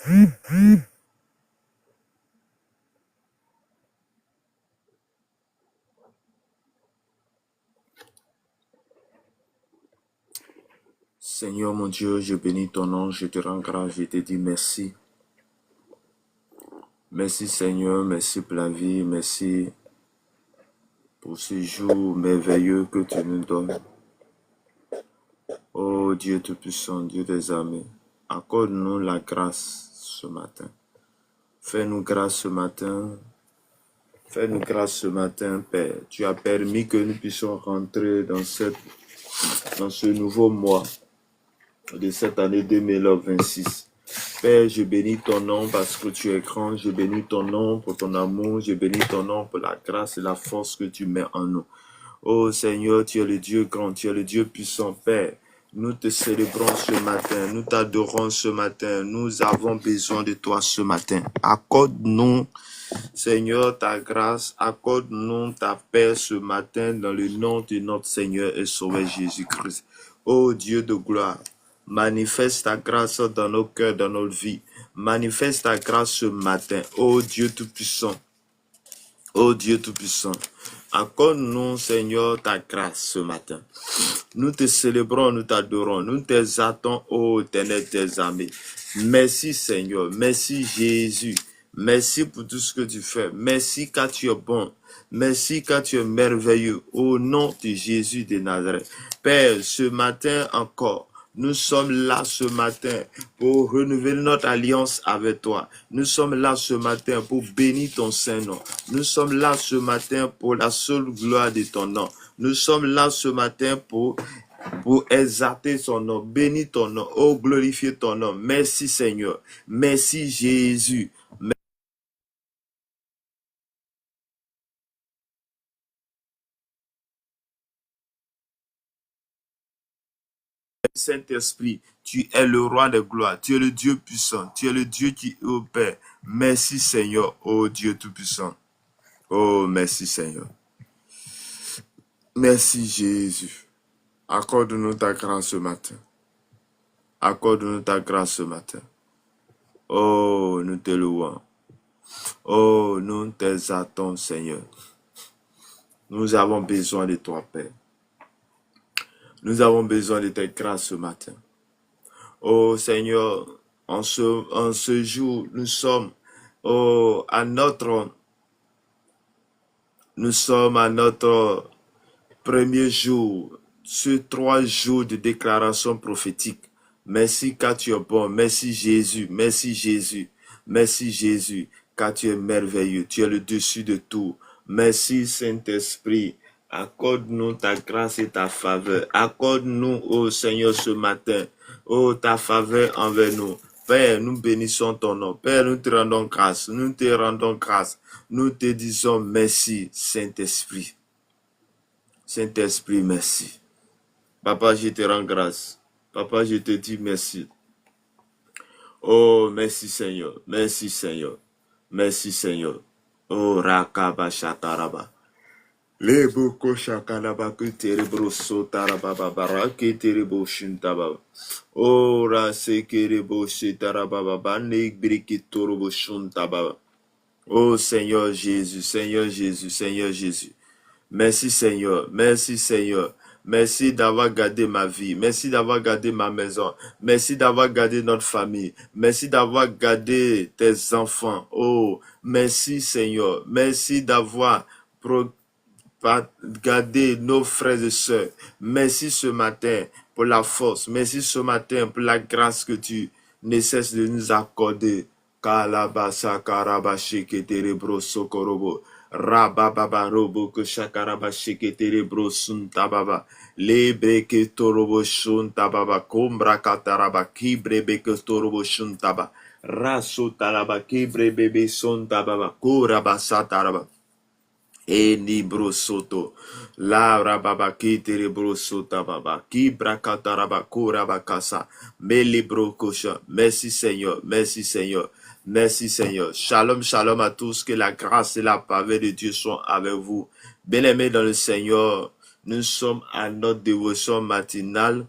Seigneur mon Dieu, je bénis ton nom, je te rends grâce, je te dis merci. Merci Seigneur, merci pour la vie, merci pour ce jour merveilleux que tu nous donnes. Oh Dieu Tout-Puissant, Dieu des armées, accorde-nous la grâce ce matin. Fais-nous grâce ce matin. Fais-nous grâce ce matin, Père. Tu as permis que nous puissions rentrer dans ce nouveau mois de cette année 2026. Père, je bénis ton nom parce que tu es grand. Je bénis ton nom pour ton amour. Je bénis ton nom pour la grâce et la force que tu mets en nous. Oh Seigneur, tu es le Dieu grand, tu es le Dieu puissant, Père. Nous te célébrons ce matin, nous t'adorons ce matin. Nous avons besoin de toi ce matin. Accorde-nous, Seigneur, ta grâce. Accorde-nous ta paix ce matin dans le nom de notre Seigneur et Sauveur Jésus-Christ. Oh Dieu de gloire, manifeste ta grâce dans nos cœurs, dans notre vie. Manifeste ta grâce ce matin. Oh Dieu Tout-Puissant. Oh Dieu Tout-Puissant. Accorde-nous, Seigneur, ta grâce ce matin. Nous te célébrons, nous t'adorons, nous t'exaltons, ô Éternel des armées. Merci, Seigneur. Merci, Jésus. Merci pour tout ce que tu fais. Merci car tu es bon. Merci car tu es merveilleux. Au nom de Jésus de Nazareth. Père, ce matin encore, nous sommes là ce matin pour renouveler notre alliance avec toi. Nous sommes là ce matin pour bénir ton Saint-Nom. Nous sommes là ce matin pour la seule gloire de ton nom. Nous sommes là ce matin pour exalter son nom, bénir ton nom, oh glorifier ton nom. Merci Seigneur. Merci Jésus. Saint-Esprit, tu es le roi de gloire, tu es le Dieu puissant, tu es le Dieu qui opère. Merci Seigneur, oh Dieu tout-puissant. Oh, merci Seigneur. Merci Jésus. Accorde-nous ta grâce ce matin. Accorde-nous ta grâce ce matin. Oh, nous te louons. Oh, nous t'exaltons Seigneur. Nous avons besoin de toi, Père. Nous avons besoin de ta grâce ce matin. Oh Seigneur, en ce jour, nous sommes à notre premier jour, sur 3 jours de déclaration prophétique. Merci car tu es bon. Merci Jésus. Merci Jésus. Merci Jésus car tu es merveilleux. Tu es le dessus de tout. Merci Saint-Esprit. Accorde-nous ta grâce et ta faveur. Accorde-nous, ô Seigneur, ce matin, ô ta faveur envers nous. Père, nous bénissons ton nom. Père, nous te rendons grâce. Nous te rendons grâce. Nous te disons merci, Saint-Esprit. Saint-Esprit, merci. Papa, je te rends grâce. Papa, je te dis merci. Oh, merci Seigneur. Merci Seigneur. Merci Seigneur. Oh, Rakaba Shakaraba. Leboko Shakaraba Kuterebo Sotaraba Babara Keterebo Shintaba. Oh, Rasekerebo Shitaraba Banek Brikitorobo Shuntaba. Oh, Seigneur Jésus, Seigneur Jésus, Seigneur Jésus. Merci Seigneur, merci Seigneur. Merci d'avoir gardé ma vie. Merci d'avoir gardé ma maison. Merci d'avoir gardé notre famille. Merci d'avoir gardé tes enfants. Oh, merci Seigneur. Merci d'avoir gardé nos frères et sœurs. Merci ce matin pour la force. Merci ce matin pour la grâce que tu ne cesses de nous accorder. Kalabasa karabashi keterebro sokorobo. Rababa robo que shakaraba shiketerebro suntababa. Lebre ke torobo shuntababa. Kombra kataraba kibrebe ke torobo shuntaba. Raso taraba kibrebe suntababa. Kurabasataraba. E libro soto la rababa ki terebro sota baba ki brakataraba kurabakasa me libro kosha. Merci Seigneur, merci Seigneur, merci Seigneur. Shalom, shalom à tous, que la grâce et la faveur de Dieu soient avec vous. Bien-aimés dans le Seigneur, nous sommes à notre dévotion matinale.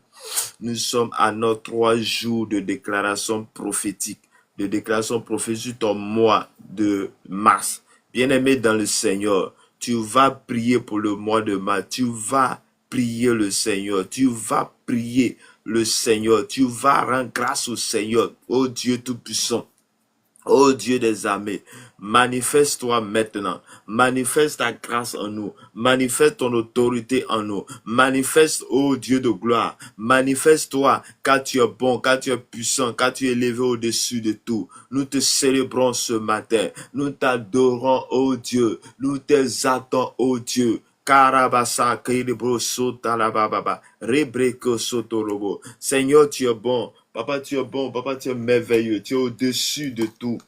Nous sommes à nos 3 jours de déclaration prophétique. de déclaration prophétique sur ton mois de mars. Bien-aimé dans le Seigneur, tu vas prier pour le mois de mars. Tu vas prier le Seigneur. Tu vas prier le Seigneur. Tu vas rendre grâce au Seigneur, ô Dieu Tout-Puissant. Ô Dieu des armées, manifeste-toi maintenant, manifeste ta grâce en nous, manifeste ton autorité en nous, manifeste, ô Dieu de gloire, manifeste-toi car tu es bon, car tu es puissant, car tu es élevé au-dessus de tout. Nous te célébrons ce matin, nous t'adorons, ô Dieu, nous t'exaltons, ô Dieu. Karabasa kiribro sotalababa rebreko sotorobo. Seigneur, tu es bon. Papa, tu es bon. Papa, tu es merveilleux. Tu es au-dessus de tout.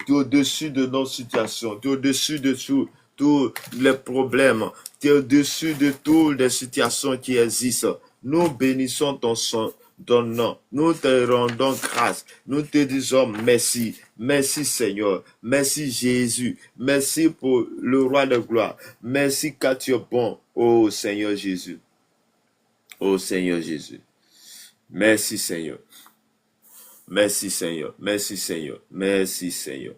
Tu es au-dessus de nos situations. Tu es au-dessus de tout, tous les problèmes. Tu es au-dessus de toutes les situations qui existent. Nous bénissons ton nom. Nous te rendons grâce. Nous te disons merci. Merci Seigneur. Merci Jésus. Merci pour le roi de gloire. Merci car tu es bon. Oh Seigneur Jésus. Oh Seigneur Jésus. Merci Seigneur. Merci Seigneur. Merci Seigneur. Merci Seigneur.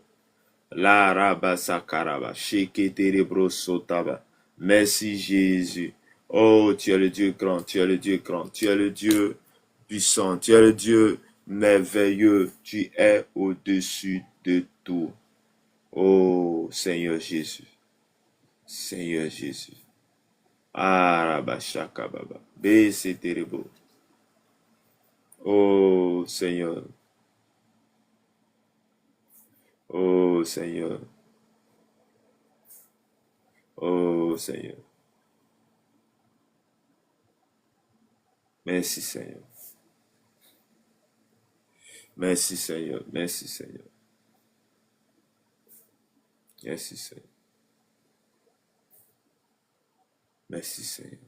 La rabasa karaba. Sheketerebro sotaba. Merci Jésus. Oh, tu es le Dieu grand. Tu es le Dieu grand. Tu es le Dieu puissant. Tu es le Dieu merveilleux. Tu es au-dessus de tout. Oh, Seigneur Jésus. Seigneur Jésus. Arabashakababa. Beseterebo. Oh, Seigneur. Oh, Seigneur. Oh, Seigneur. Merci, Seigneur. Merci, Seigneur. Merci, Seigneur. Merci, Seigneur. Merci, Seigneur.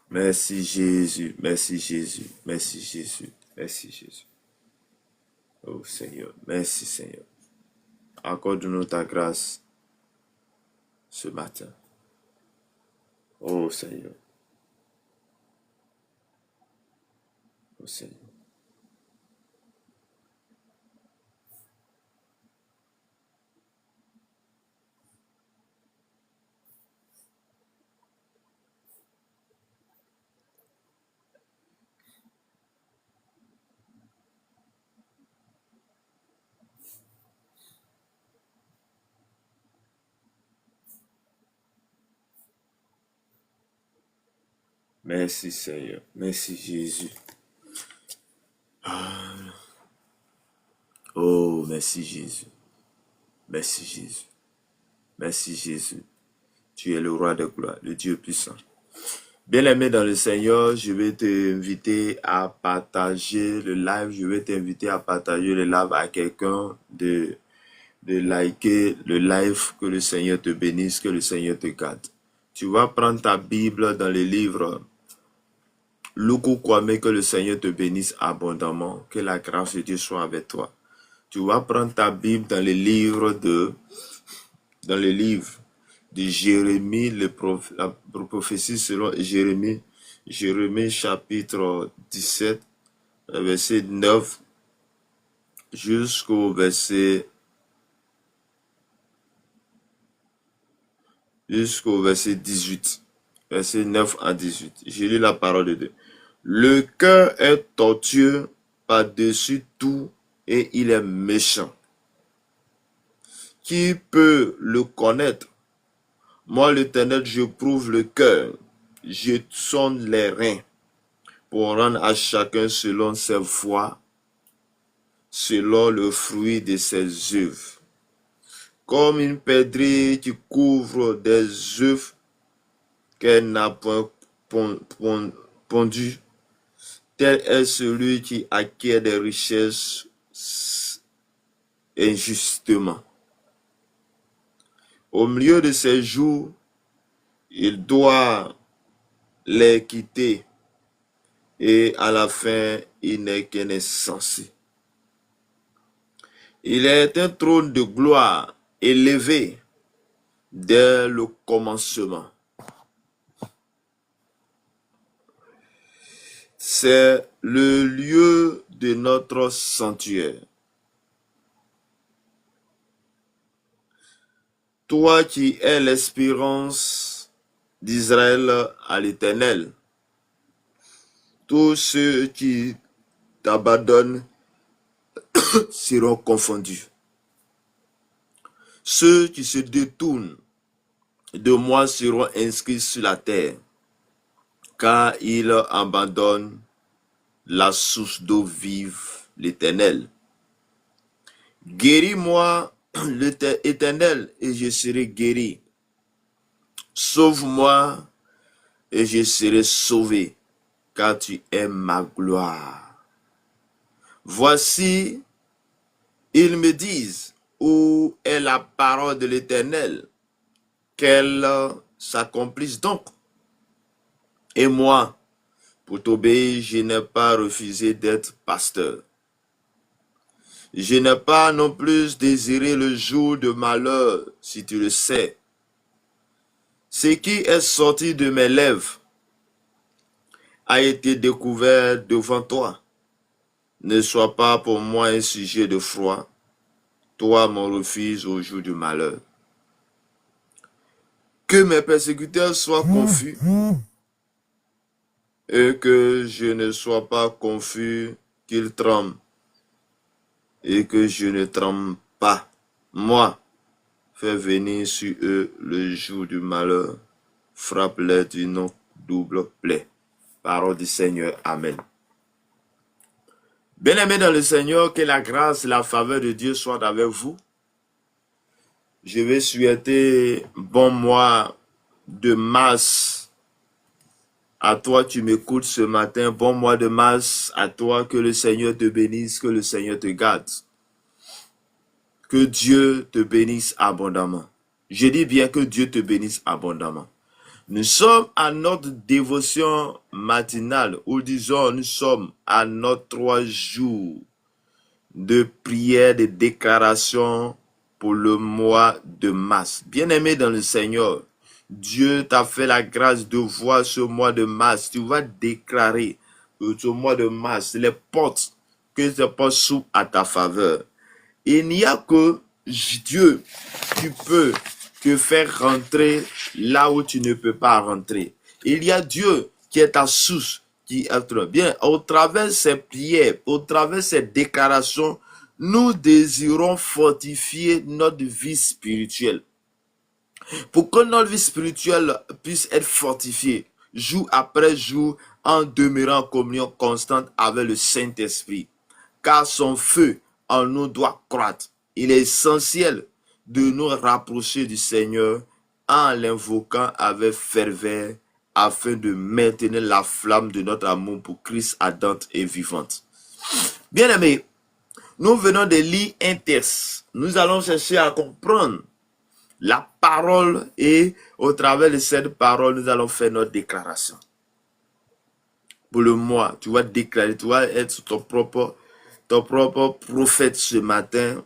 Merci, Jésus. Merci, Jésus. Merci, Jésus. Merci, Jésus. Oh, Seigneur. Merci, Seigneur. Accorde-nous ta grâce ce matin. Oh, Seigneur. Oh, Seigneur. Merci, Seigneur. Merci, Jésus. Oh, merci, Jésus. Merci, Jésus. Merci, Jésus. Tu es le roi de gloire, le Dieu puissant. Bien-aimé dans le Seigneur, je vais t'inviter à partager le live. Je vais t'inviter à partager le live à quelqu'un, de liker le live. Que le Seigneur te bénisse, que le Seigneur te garde. Tu vas prendre ta Bible dans les livres Luku Kwame, que le Seigneur te bénisse abondamment. Que la grâce de Dieu soit avec toi. Tu vas prendre ta Bible dans les livres de Jérémie, la prophétie selon Jérémie, chapitre 17, verset 9 jusqu'au verset 18. Verset 9 à 18. Je lis la parole de Dieu. Le cœur est tortueux par-dessus tout et il est méchant. Qui peut le connaître? Moi, l'Éternel, je prouve le cœur, je sonde les reins pour rendre à chacun selon ses voies, selon le fruit de ses œuvres. Comme une perdrix qui couvre des œufs qu'elle n'a point pondu, tel est celui qui acquiert des richesses injustement. Au milieu de ses jours, il doit les quitter et à la fin, il n'est qu'un insensé. Il est un trône de gloire élevé dès le commencement. C'est le lieu de notre sanctuaire. toi qui es l'espérance d'Israël à l'Éternel, tous ceux qui t'abandonnent seront confondus. Ceux qui se détournent de moi seront inscrits sur la terre, car ils abandonnent la source d'eau vive, l'Éternel. Guéris-moi, l'Éternel, et je serai guéri. Sauve-moi, et je serai sauvé, car tu es ma gloire. Voici, ils me disent, où est la parole de l'Éternel? Qu'elle s'accomplisse donc. Et moi, pour t'obéir, je n'ai pas refusé d'être pasteur. Je n'ai pas non plus désiré le jour de malheur, si tu le sais. Ce qui est sorti de mes lèvres a été découvert devant toi. Ne sois pas pour moi un sujet de froid, toi mon refuge au jour du malheur. Que mes persécuteurs soient confus et que je ne sois pas confus, qu'ils tremblent et que je ne tremble pas. Moi, fais venir sur eux le jour du malheur, frappe-les d'une double plaie. Parole du Seigneur. Amen. Bien-aimés dans le Seigneur, que la grâce et la faveur de Dieu soient avec vous. Je vais souhaiter bon mois de mars à toi. Tu m'écoutes ce matin. Bon mois de mars à toi. Que le Seigneur te bénisse, que le Seigneur te garde. Que Dieu te bénisse abondamment. Je dis bien que Dieu te bénisse abondamment. Nous sommes à notre dévotion matinale, ou disons, nous sommes à notre 3 jours de prière, de déclaration pour le mois de mars. Bien-aimé dans le Seigneur, Dieu t'a fait la grâce de voir ce mois de mars. Tu vas déclarer ce mois de mars, les portes que ce portes s'ouvrent à ta faveur. Il n'y a que Dieu qui peut te faire rentrer là où tu ne peux pas rentrer. Il y a Dieu qui est ta source, qui est bien. Au travers de ces prières, au travers de ces déclarations, nous désirons fortifier notre vie spirituelle. Pour que notre vie spirituelle puisse être fortifiée, jour après jour, en demeurant en communion constante avec le Saint-Esprit. Car son feu en nous doit croître. Il est essentiel de nous rapprocher du Seigneur en l'invoquant avec ferveur afin de maintenir la flamme de notre amour pour Christ ardente et vivante. Bien-aimés, nous venons de lire un texte. Nous allons chercher à comprendre la parole et au travers de cette parole, nous allons faire notre déclaration. Pour le mois, tu vas déclarer, tu vas être ton propre prophète ce matin,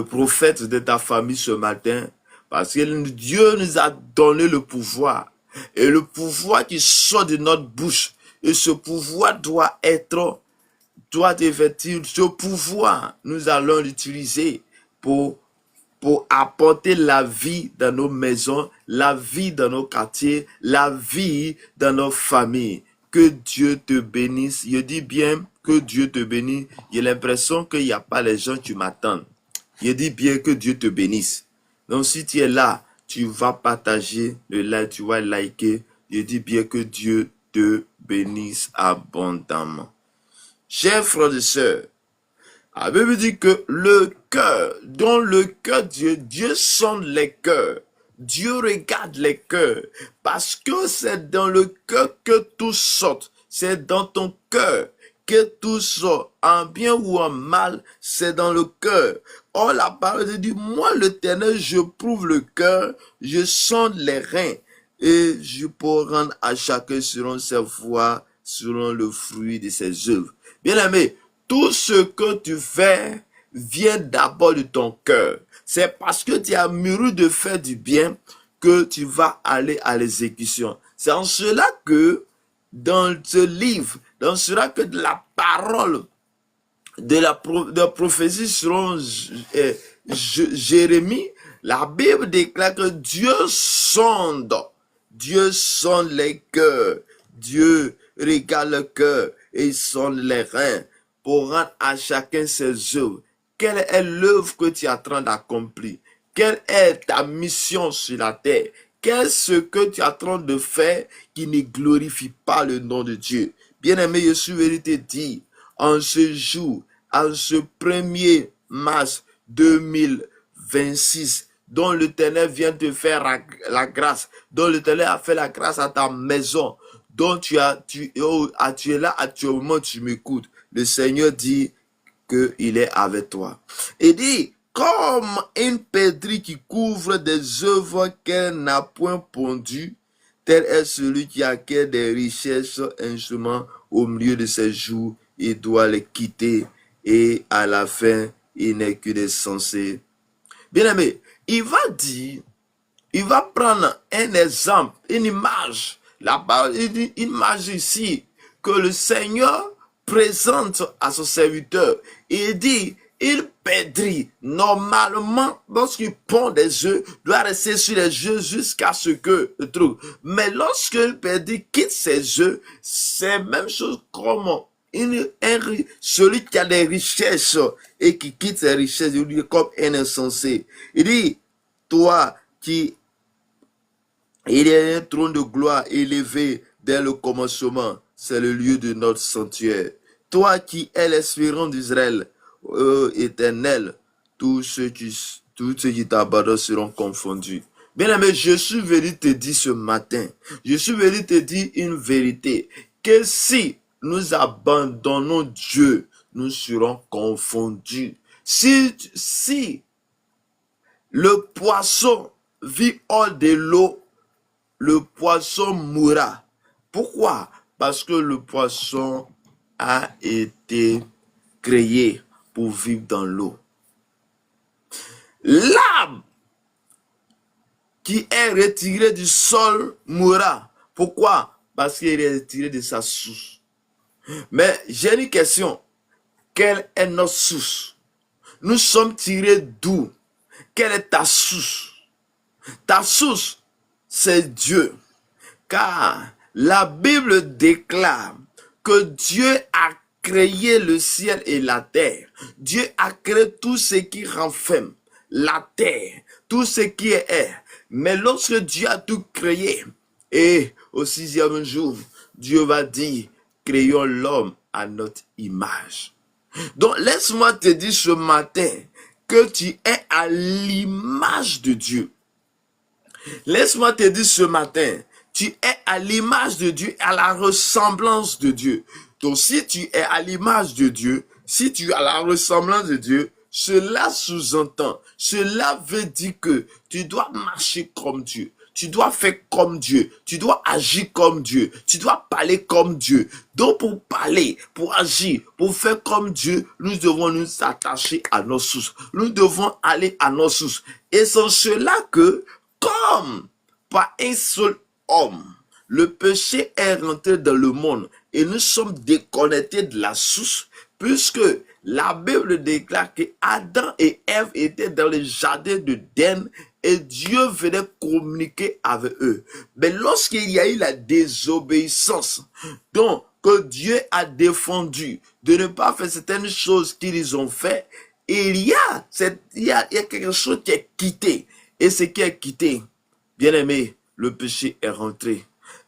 prophète de ta famille ce matin, parce que Dieu nous a donné le pouvoir, et le pouvoir qui sort de notre bouche, et ce pouvoir doit effectuer, ce pouvoir, nous allons l'utiliser pour apporter la vie dans nos maisons, la vie dans nos quartiers, la vie dans nos familles. Que Dieu te bénisse. Je dis bien que Dieu te bénisse. J'ai l'impression qu'il n'y a pas les gens qui m'attendent. Je dis bien que Dieu te bénisse. Donc si tu es là, tu vas partager le like, tu vas liker. Je dis bien que Dieu te bénisse abondamment. Chers frères et sœurs, la Bible dit que le cœur, dans le cœur Dieu sonde les cœurs. Dieu regarde les cœurs. Parce que c'est dans le cœur que tout sort. C'est dans ton cœur que tout sort. En bien ou en mal, c'est dans le cœur. Or, la parole dit, moi l'Éternel, je prouve le cœur, je sonde les reins. Et je peux rendre à chacun selon ses voies, selon le fruit de ses œuvres. Bien-aimé, tout ce que tu fais vient d'abord de ton cœur. C'est parce que tu as mûri de faire du bien que tu vas aller à l'exécution. C'est en cela que dans ce livre, dans cela que de la parole de la prophétie selon Jérémie La Bible déclare que Dieu sonde les cœurs, Dieu regarde le cœur et il sonde les reins pour rendre à chacun ses œuvres. Quelle est l'œuvre que tu es en train d'accomplir? Quelle est ta mission sur la terre? Qu'est-ce que tu es en train de faire qui ne glorifie pas le nom de Dieu? Bien-aimé, je suis venu te dire, en ce jour, en ce 1er mars 2026, dont l'Éternel vient te faire la grâce, dont l'Éternel a fait la grâce à ta maison, dont tu es là actuellement, tu m'écoutes. Le Seigneur dit qu'il est avec toi. Il dit, comme une perdrix qui couvre des œuvres qu'elle n'a point pondues, tel est celui qui acquiert des richesses instruments au milieu de ses jours, il doit les quitter et à la fin, il n'est que des censés. Bien aimé, il va prendre un exemple, une image, une image ici que le Seigneur présente à son serviteur. Il dit, il perdrit. Normalement, lorsqu'il pond des œufs, doit rester sur les œufs jusqu'à ce que le truc. Mais lorsque le perdrit quitte ses œufs, c'est la même chose comme celui qui a des richesses et qui quitte ses richesses, il dit comme un insensé. Il dit, toi qui il y a un trône de gloire élevé dès le commencement, c'est le lieu de notre sanctuaire. Toi qui es l'espérance d'Israël, éternel, tous ceux qui t'abandonnent seront confondus. Bien aimé, je suis venu te dire ce matin, je suis venu te dire une vérité, que si nous abandonnons Dieu, nous serons confondus. Si le poisson vit hors de l'eau, le poisson mourra. Pourquoi? Parce que le poisson a été créé pour vivre dans l'eau. L'arbre qui est retiré du sol mourra. Pourquoi? Parce qu'il est retiré de sa source. Mais j'ai une question. Quelle est notre source? Nous sommes tirés d'où? Quelle est ta source? Ta source, c'est Dieu. Car la Bible déclare que Dieu a créé le ciel et la terre. Dieu a créé tout ce qui renferme la terre, tout ce qui est air. Mais lorsque Dieu a tout créé, et au 6e jour, Dieu va dire, créons l'homme à notre image. Donc laisse-moi te dire ce matin que tu es à l'image de Dieu. Laisse-moi te dire ce matin, tu es à l'image de Dieu, à la ressemblance de Dieu. Donc si tu es à l'image de Dieu, si tu as la ressemblance de Dieu, cela sous-entend, cela veut dire que tu dois marcher comme Dieu. Tu dois faire comme Dieu. Tu dois agir comme Dieu. Tu dois parler comme Dieu. Donc pour parler, pour agir, pour faire comme Dieu, nous devons nous attacher à nos sources. Nous devons aller à nos sources. Et c'est cela que, comme par un seul homme, le péché est rentré dans le monde et nous sommes déconnectés de la source, puisque la Bible déclare que Adam et Ève étaient dans le jardin de d'Éden et Dieu venait communiquer avec eux. Mais lorsqu'il y a eu la désobéissance, donc que Dieu a défendu de ne pas faire certaines choses qu'ils ont fait, il y a quelque chose qui est quitté. Et ce qui est quitté, bien aimé, le péché est rentré.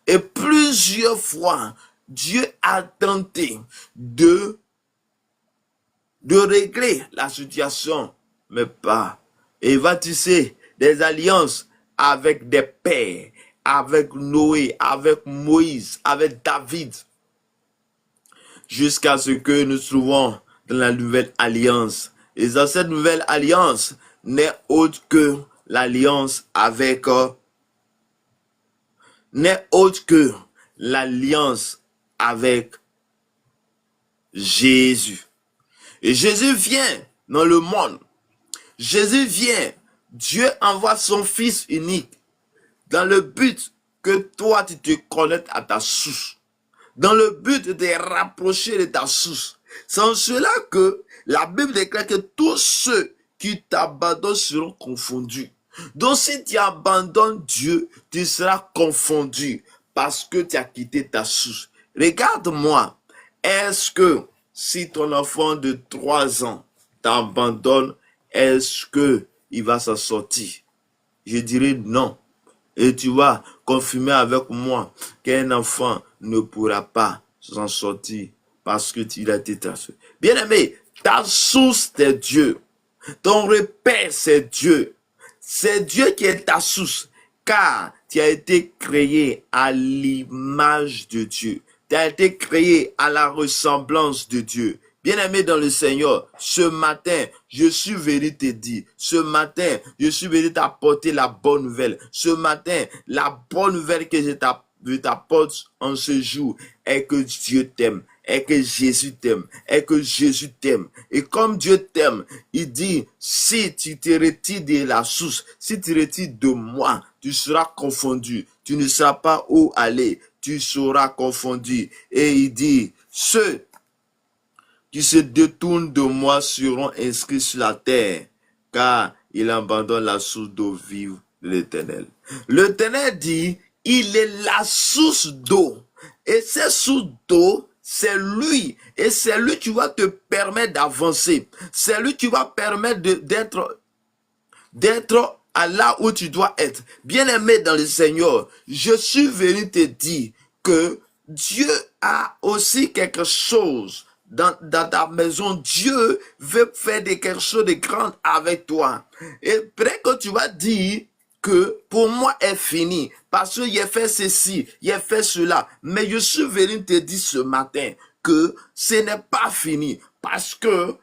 Et plusieurs fois, Dieu a tenté de régler la situation, mais pas. Et il va tisser des alliances avec des pères, avec Noé, avec Moïse, avec David, jusqu'à ce que nous trouvons dans la nouvelle alliance. Et dans cette nouvelle alliance n'est autre que l'alliance avec Jésus. Et Jésus vient dans le monde. Jésus vient. Dieu envoie son Fils unique dans le but que toi tu te connectes à ta source. Dans le but de te rapprocher de ta source. C'est en cela que la Bible déclare que tous ceux qui t'abandonnent seront confondus. Donc si tu abandonnes Dieu, tu seras confondu parce que tu as quitté ta source. Regarde-moi, est-ce que si ton enfant de 3 ans t'abandonne, est-ce que il va s'en sortir? Je dirais non. Et tu vas confirmer avec moi qu'un enfant ne pourra pas s'en sortir parce que tu as été ta source. Bien-aimé, ta source c'est Dieu. Ton repère c'est Dieu. C'est Dieu qui est ta source, car tu as été créé à l'image de Dieu. Tu as été créé à la ressemblance de Dieu. Bien-aimé dans le Seigneur, ce matin, je suis venu te dire, ce matin, je suis venu t'apporter la bonne nouvelle. Ce matin, la bonne nouvelle que je t'apporte en ce jour est que Dieu t'aime, est que Jésus t'aime, est que Jésus t'aime. Et comme Dieu t'aime, il dit, si tu te retires de la source, si tu te retires de moi, tu seras confondu. Tu ne sauras pas où aller, tu seras confondu. Et il dit, ceux qui se détournent de moi seront inscrits sur la terre, car ils abandonnent la source d'eau vive de l'Éternel. L'Éternel dit, il est la source d'eau. Et cette source d'eau, c'est lui. Et c'est lui qui va te permettre d'avancer. C'est lui qui va permettre d'être à là où tu dois être. Bien-aimé dans le Seigneur, je suis venu te dire que Dieu a aussi quelque chose dans ta maison. Dieu veut faire quelque chose de grand avec toi. Et peut-être que tu vas dire que pour moi est fini parce que j'ai fait ceci, j'ai fait cela. Mais je suis venu te dire ce matin que ce n'est pas fini parce que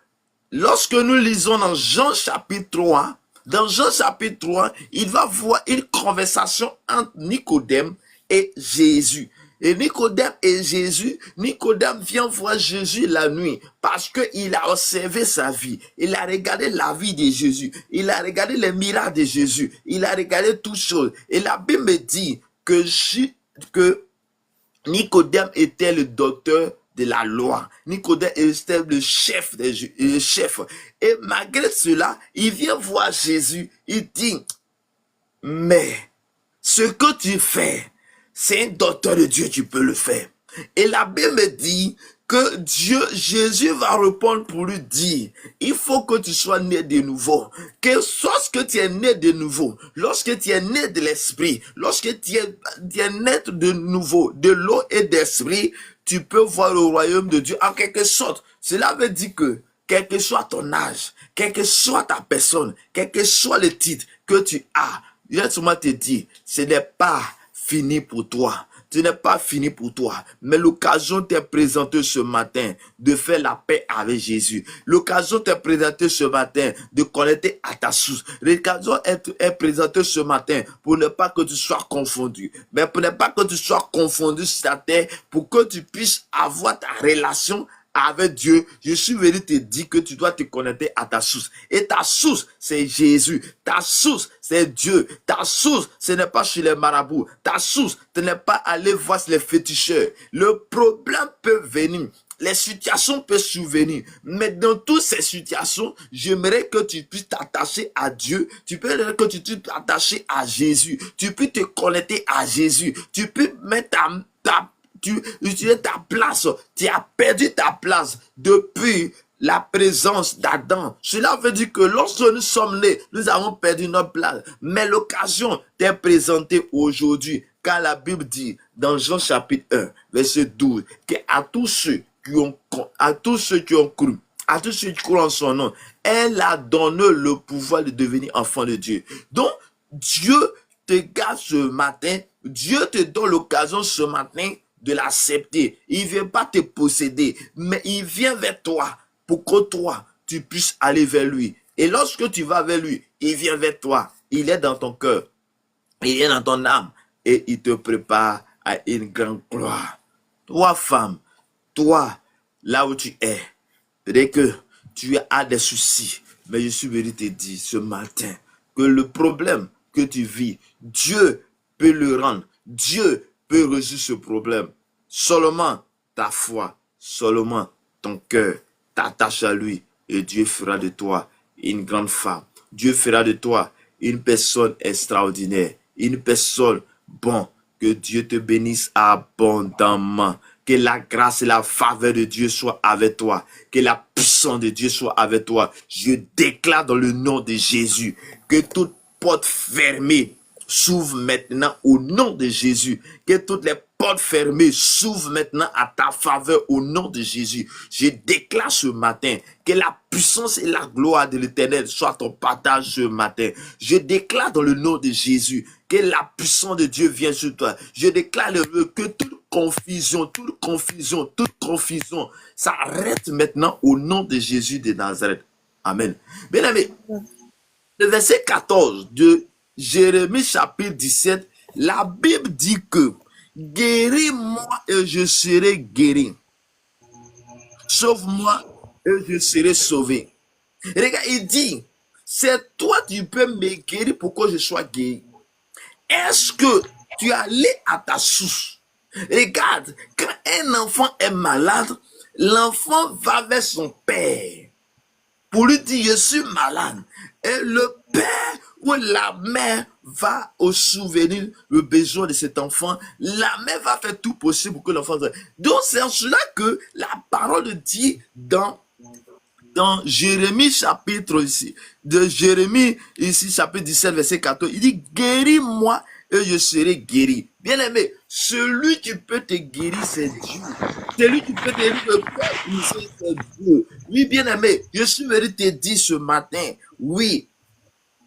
lorsque nous lisons dans Jean chapitre 3, il va voir une conversation entre Nicodème et Jésus. Et Nicodème vient voir Jésus la nuit parce qu'il a observé sa vie. Il a regardé la vie de Jésus. Il a regardé les miracles de Jésus. Il a regardé toutes choses. Et la Bible me dit que Nicodème était le docteur de la loi. Nicodème était le chef. Et malgré cela, il vient voir Jésus. Il dit, mais ce que tu fais, c'est un docteur de Dieu, tu peux le faire. Et la Bible me dit que Jésus va répondre pour lui dire, il faut que tu sois né de nouveau. Que lorsque tu es né de nouveau, lorsque tu es né de l'esprit, lorsque tu es né de nouveau, de l'eau et d'esprit, tu peux voir le royaume de Dieu en quelque sorte. Cela veut dire que, quel que soit ton âge, quelle que soit ta personne, quel que soit le titre que tu as, laisse-moi te dire, ce n'est pas fini pour toi. Ce n'est pas fini pour toi. Mais l'occasion t'est présentée ce matin de faire la paix avec Jésus. L'occasion t'est présentée ce matin de connecter à ta source. L'occasion est présentée ce matin pour ne pas que tu sois confondu. Mais pour ne pas que tu sois confondu sur la terre, pour que tu puisses avoir ta relation avec Dieu, je suis venu te dire que tu dois te connecter à ta source. Et ta source, c'est Jésus. Ta source, c'est Dieu. Ta source, ce n'est pas chez les marabouts. Ta source, ce n'est pas aller voir les féticheurs. Le problème peut venir. Les situations peuvent survenir. Mais dans toutes ces situations, j'aimerais que tu puisses t'attacher à Dieu. Tu peux que tu puisses t'attacher à Jésus. Tu peux te connecter à Jésus. Tu peux mettre tu utilises ta place, tu as perdu ta place depuis la présence d'Adam. Cela veut dire que lorsque nous sommes nés, nous avons perdu notre place. Mais l'occasion t'est présentée aujourd'hui, car la Bible dit dans Jean chapitre 1, verset 12, qu'à tous ceux qui ont cru, à tous ceux qui croient en son nom, elle a donné le pouvoir de devenir enfant de Dieu. Donc, Dieu te garde ce matin, Dieu te donne l'occasion ce matin de l'accepter. Il ne vient pas te posséder, mais il vient vers toi pour que toi, tu puisses aller vers lui. Et lorsque tu vas vers lui, il vient vers toi. Il est dans ton cœur, il est dans ton âme et il te prépare à une grande gloire. Toi, femme, toi, là où tu es, peut-être que tu as des soucis, mais je suis venu te dire ce matin que le problème que tu vis, Dieu peut le rendre. Dieu peut résoudre ce problème. Seulement ta foi, seulement ton cœur t'attache à lui et Dieu fera de toi une grande femme. Dieu fera de toi une personne extraordinaire, une personne, bon, que Dieu te bénisse abondamment. Que la grâce et la faveur de Dieu soient avec toi. Que la puissance de Dieu soit avec toi. Je déclare dans le nom de Jésus que toute porte fermée s'ouvre maintenant au nom de Jésus. Que toutes les portes fermées s'ouvrent maintenant à ta faveur au nom de Jésus. Je déclare ce matin que la puissance et la gloire de l'Éternel soient ton partage ce matin. Je déclare dans le nom de Jésus que la puissance de Dieu vient sur toi. Je déclare que toute confusion s'arrête maintenant au nom de Jésus de Nazareth. Amen. Bien aimé, le verset 14 de Jérémie chapitre 17, la Bible dit que guéris-moi et je serai guéri. Sauve-moi et je serai sauvé. Regarde, il dit, c'est toi qui peux me guérir pour que je sois guéri. Est-ce que tu es allé à ta source? Regarde, quand un enfant est malade, l'enfant va vers son père pour lui dire, je suis malade. Et le père ou la mère va au souvenir le besoin de cet enfant. La mère va faire tout possible pour que l'enfant... Donc c'est en cela que la parole dit dans Jérémie chapitre ici, de Jérémie ici chapitre 17 verset 14, il dit guéris-moi et je serai guéri. Bien aimé, celui qui peut te guérir c'est Dieu. Celui qui peut te guérir c'est Dieu. Oui, bien aimé, je suis venu te dire ce matin, oui,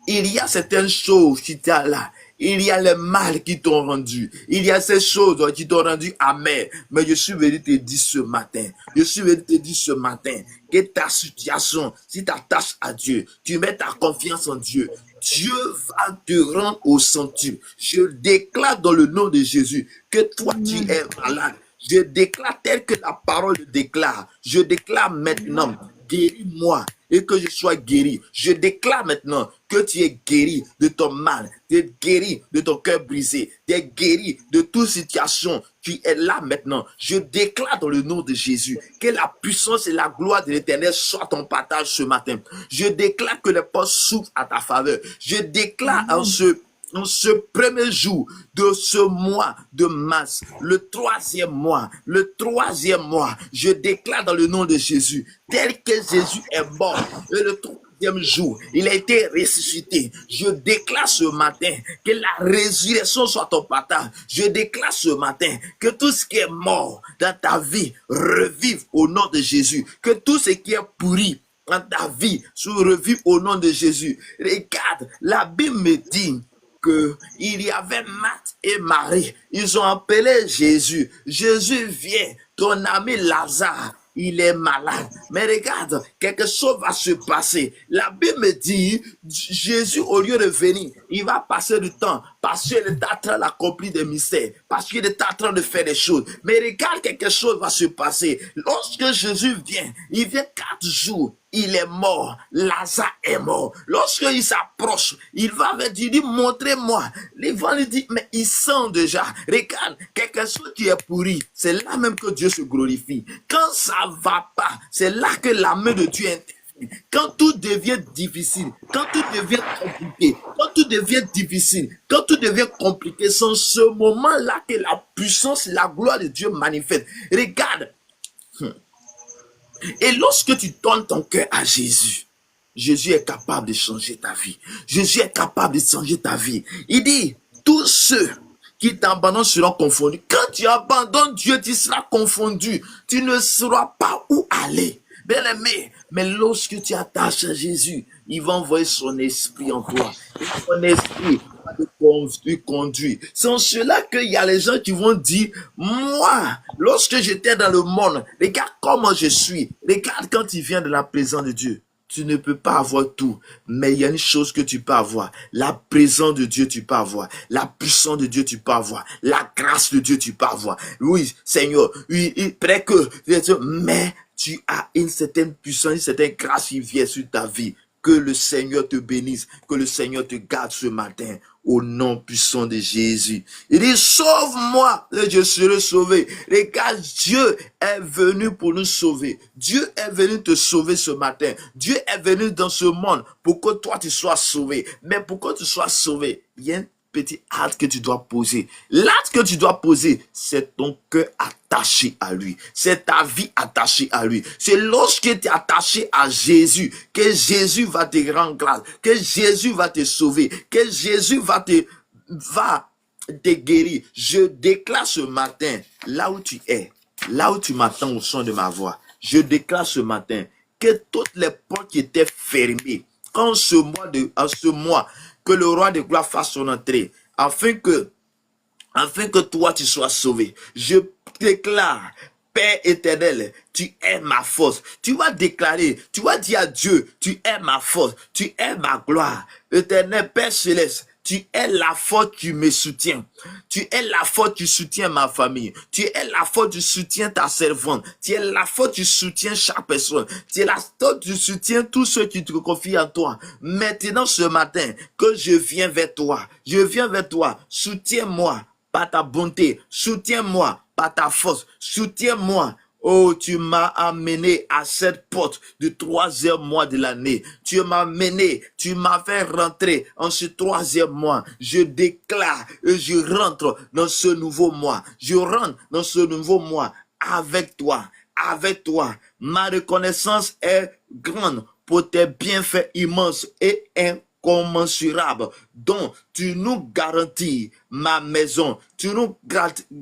il y a certaines choses qui t'ont là. Il y a le mal qui t'ont rendu. Il y a ces choses qui t'ont rendu amer. Mais je suis venu te dire ce matin. Je suis venu te dire ce matin que ta situation, si tu t'attaches à Dieu, tu mets ta confiance en Dieu, Dieu va te rendre au centuple. Je déclare dans le nom de Jésus que toi tu es malade. Je déclare tel que la parole le déclare. Je déclare maintenant, guéris-moi et que je sois guéri. Je déclare maintenant que tu es guéri de ton mal, tu es guéri de ton cœur brisé, tu es guéri de toute situation. Tu es là maintenant. Je déclare dans le nom de Jésus que la puissance et la gloire de l'Éternel soient ton partage ce matin. Je déclare que les portes s'ouvrent à ta faveur. Je déclare en ce premier jour de ce mois de mars, le troisième mois, je déclare dans le nom de Jésus, tel que Jésus est mort, et le troisième jour, il a été ressuscité. Je déclare ce matin que la résurrection soit ton partage. Je déclare ce matin que tout ce qui est mort dans ta vie revive au nom de Jésus. Que tout ce qui est pourri dans ta vie se revive au nom de Jésus. Regarde, la Bible me dit qu'il y avait Marthe et Marie. Ils ont appelé Jésus. Jésus vient, ton ami Lazare, il est malade. Mais regarde, quelque chose va se passer. La Bible me dit, Jésus, au lieu de venir, il va passer du temps parce qu'il est en train d'accomplir des mystères, parce qu'il est en train de faire des choses. Mais regarde, quelque chose va se passer. Lorsque Jésus vient, il vient 4 jours. Il est mort, Lazare est mort. Lorsqu'il s'approche, il va me dire, montrez-moi. Il va lui dire, mais il sent déjà. Regarde, quelque chose qui est pourri, c'est là même que Dieu se glorifie. Quand ça va pas, c'est là que la main de Dieu intervient. Quand tout devient difficile, quand tout devient compliqué, quand tout devient difficile, quand tout devient compliqué, c'est en ce moment-là que la puissance et la gloire de Dieu manifeste. Regarde. Et lorsque tu donnes ton cœur à Jésus, Jésus est capable de changer ta vie. Jésus est capable de changer ta vie. Il dit, tous ceux qui t'abandonnent seront confondus. Quand tu abandonnes Dieu, tu seras confondu. Tu ne sauras pas où aller. Bien aimé, mais lorsque tu attaches à Jésus, il va envoyer son esprit en toi. Et son esprit va te conduire. C'est en cela qu'il y a les gens qui vont dire, moi, lorsque j'étais dans le monde, regarde comment je suis. Regarde quand tu viens de la présence de Dieu. Tu ne peux pas avoir tout, mais il y a une chose que tu peux avoir. La présence de Dieu, tu peux avoir. La puissance de Dieu, tu peux avoir. La grâce de Dieu, tu peux avoir. Oui, Seigneur, oui, près que, mais tu as une certaine puissance, une certaine grâce qui vient sur ta vie. Que le Seigneur te bénisse, que le Seigneur te garde ce matin. Au nom puissant de Jésus. Il dit, sauve-moi et je serai sauvé. Regarde, Dieu est venu pour nous sauver. Dieu est venu te sauver ce matin. Dieu est venu dans ce monde pour que toi tu sois sauvé. Mais pour que tu sois sauvé, il y a un petit acte que tu dois poser. L'acte que tu dois poser, c'est ton cœur attaché à lui. C'est ta vie attachée à lui. C'est lorsque tu es attaché à Jésus que Jésus va te rendre grâce, que Jésus va te sauver, que Jésus va te guérir. Je déclare ce matin, là où tu es, là où tu m'attends au son de ma voix, je déclare ce matin que toutes les portes qui étaient fermées, en ce mois, que le roi de gloire fasse son entrée, afin que toi tu sois sauvé. Je déclare, Père éternel, tu es ma force. Tu vas déclarer, tu vas dire à Dieu, tu es ma force, tu es ma gloire. Éternel Père céleste, tu es la force qui me soutient. Tu es la force qui soutient ma famille. Tu es la force qui soutient ta servante. Tu es la force qui soutient chaque personne. Tu es la force qui soutient tous ceux qui te confient en toi. Maintenant ce matin, que je viens vers toi. Je viens vers toi. Soutiens-moi par ta bonté. Soutiens-moi par ta force. Soutiens-moi. Oh, tu m'as amené à cette porte du 3e mois de l'année. Tu m'as amené, tu m'as fait rentrer en ce 3e mois. Je déclare et je rentre dans ce nouveau mois. Je rentre dans ce nouveau mois avec toi, avec toi. Ma reconnaissance est grande pour tes bienfaits immenses et incommensurables dont tu nous garantis ma maison. Tu nous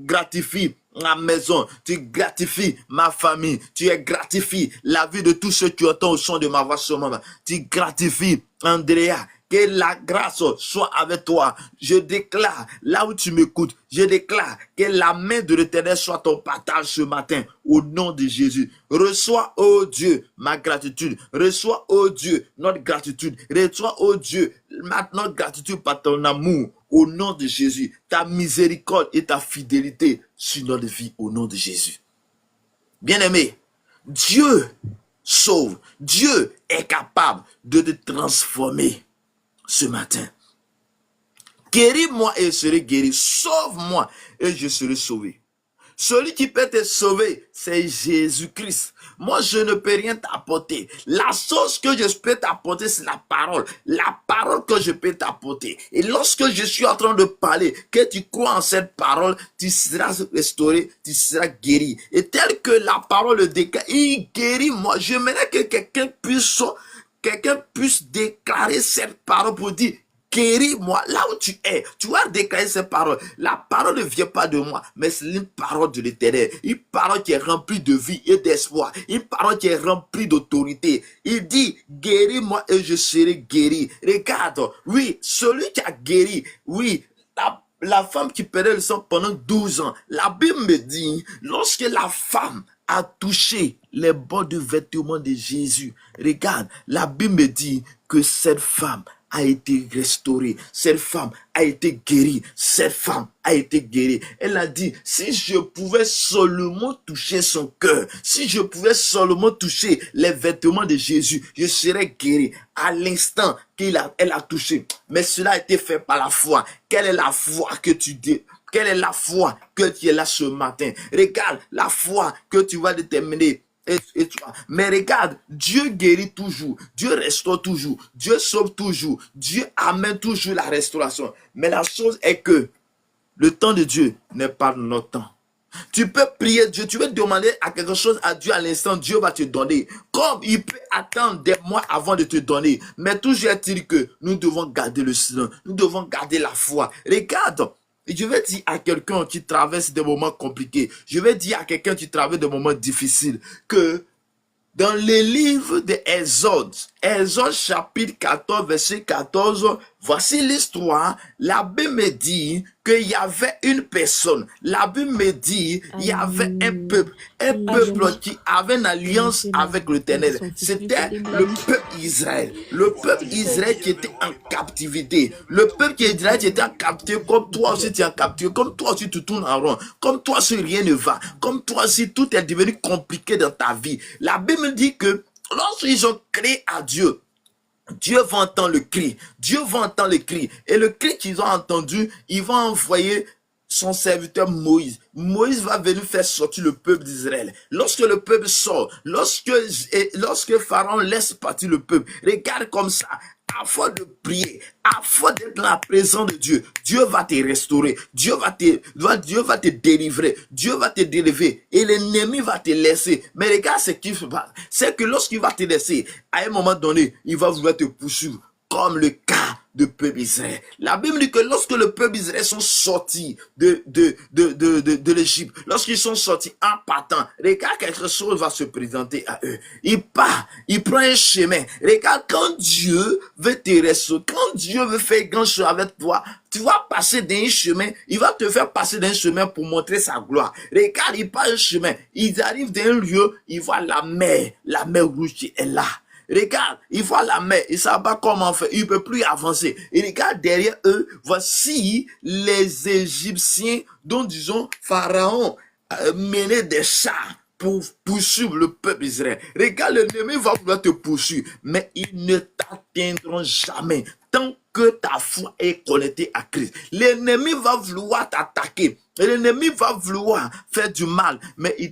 gratifies ma maison, tu gratifies ma famille, tu gratifies la vie de tous ceux qui entendent au son de ma voix ce moment. Tu gratifies Andrea. Que la grâce soit avec toi. Je déclare, là où tu m'écoutes, je déclare que la main de l'Éternel soit ton partage ce matin, au nom de Jésus. Reçois, oh Dieu, ma gratitude. Reçois, oh Dieu, notre gratitude. Reçois, oh Dieu, notre gratitude par ton amour, au nom de Jésus. Ta miséricorde et ta fidélité sur notre vie, au nom de Jésus. Bien-aimé, Dieu sauve. Dieu est capable de te transformer. Ce matin, guéris-moi et je serai guéri. Sauve-moi et je serai sauvé. Celui qui peut te sauver, c'est Jésus-Christ. Moi, je ne peux rien t'apporter. La chose que je peux t'apporter, c'est la parole. La parole que je peux t'apporter. Et lorsque je suis en train de parler, que tu crois en cette parole, tu seras restauré, tu seras guéri. Et tel que la parole le déclare, il guérit moi. J'aimerais que quelqu'un puisse déclarer cette parole pour dire, guéris-moi là où tu es. Tu vas déclarer cette parole. La parole ne vient pas de moi, mais c'est une parole de l'Éternel. Une parole qui est remplie de vie et d'espoir. Une parole qui est remplie d'autorité. Il dit, guéris-moi et je serai guéri. Regarde, oui, celui qui a guéri, oui, la femme qui perdait le sang pendant 12 ans. La Bible me dit, lorsque la femme a touché les bords de vêtements de Jésus. Regarde, la Bible me dit que cette femme a été restaurée. Cette femme a été guérie. Cette femme a été guérie. Elle a dit, si je pouvais seulement toucher son cœur, si je pouvais seulement toucher les vêtements de Jésus, je serais guérie. À l'instant elle a touché. Mais cela a été fait par la foi. Quelle est la foi que tu dis? Quelle est la foi que tu es là ce matin? Regarde la foi que tu vas déterminer. Et toi. Mais regarde, Dieu guérit toujours, Dieu restaure toujours, Dieu sauve toujours, Dieu amène toujours la restauration. Mais la chose est que le temps de Dieu n'est pas notre temps. Tu peux prier Dieu, tu veux demander à quelque chose à Dieu à l'instant, Dieu va te donner. Comme il peut attendre des mois avant de te donner. Mais toujours est-il que nous devons garder le silence, nous devons garder la foi. Regarde. Et je vais dire à quelqu'un qui traverse des moments compliqués, je vais dire à quelqu'un qui traverse des moments difficiles, que dans les livres de Exode chapitre 14, verset 14, voici l'histoire. La Bible me dit qu'il y avait une personne. La Bible me dit qu'il y avait un peuple qui avait une alliance avec l'Éternel. C'était le peuple Israël. Le peuple Israël qui était en captivité. Le peuple Israël qui était en captivité, comme toi aussi tu es en captivité, comme toi aussi tu tournes en rond, comme toi aussi rien ne va, comme toi aussi tout est devenu compliqué dans ta vie. La Bible me dit que lorsqu'ils ont créé à Dieu, Dieu va entendre le cri. Dieu va entendre le cri. Et le cri qu'ils ont entendu, il va envoyer son serviteur Moïse. Moïse va venir faire sortir le peuple d'Israël. Lorsque le peuple sort, lorsque Pharaon laisse partir le peuple, regarde comme ça. À force de prier, à force d'être dans la présence de Dieu, Dieu va te restaurer, Dieu va te délivrer, Dieu va te délivrer et l'ennemi va te laisser. Mais regarde ce qui se passe, c'est que lorsqu'il va te laisser, à un moment donné, il va vouloir te poursuivre, comme le cas du peuple Israël. La Bible dit que lorsque le peuple Israël sont sortis de l'Égypte, lorsqu'ils sont sortis en partant, regarde, quelque chose va se présenter à eux. Il part, il prend un chemin. Regarde, quand Dieu veut te restaurer, quand Dieu veut faire grand chose avec toi, tu vas passer d'un chemin, il va te faire passer d'un chemin pour montrer sa gloire. Regarde, il part un chemin, il arrive d'un lieu, il voit la mer rouge qui est là. Regarde, il voit la mer, il ne sait pas comment faire, il ne peut plus avancer. Et regarde derrière eux, voici les Égyptiens dont, disons, Pharaon menait des chars pour poursuivre le peuple Israël. Regarde, l'ennemi va vouloir te poursuivre, mais ils ne t'atteindront jamais tant que ta foi est connectée à Christ. L'ennemi va vouloir t'attaquer. L'ennemi va vouloir faire du mal, mais il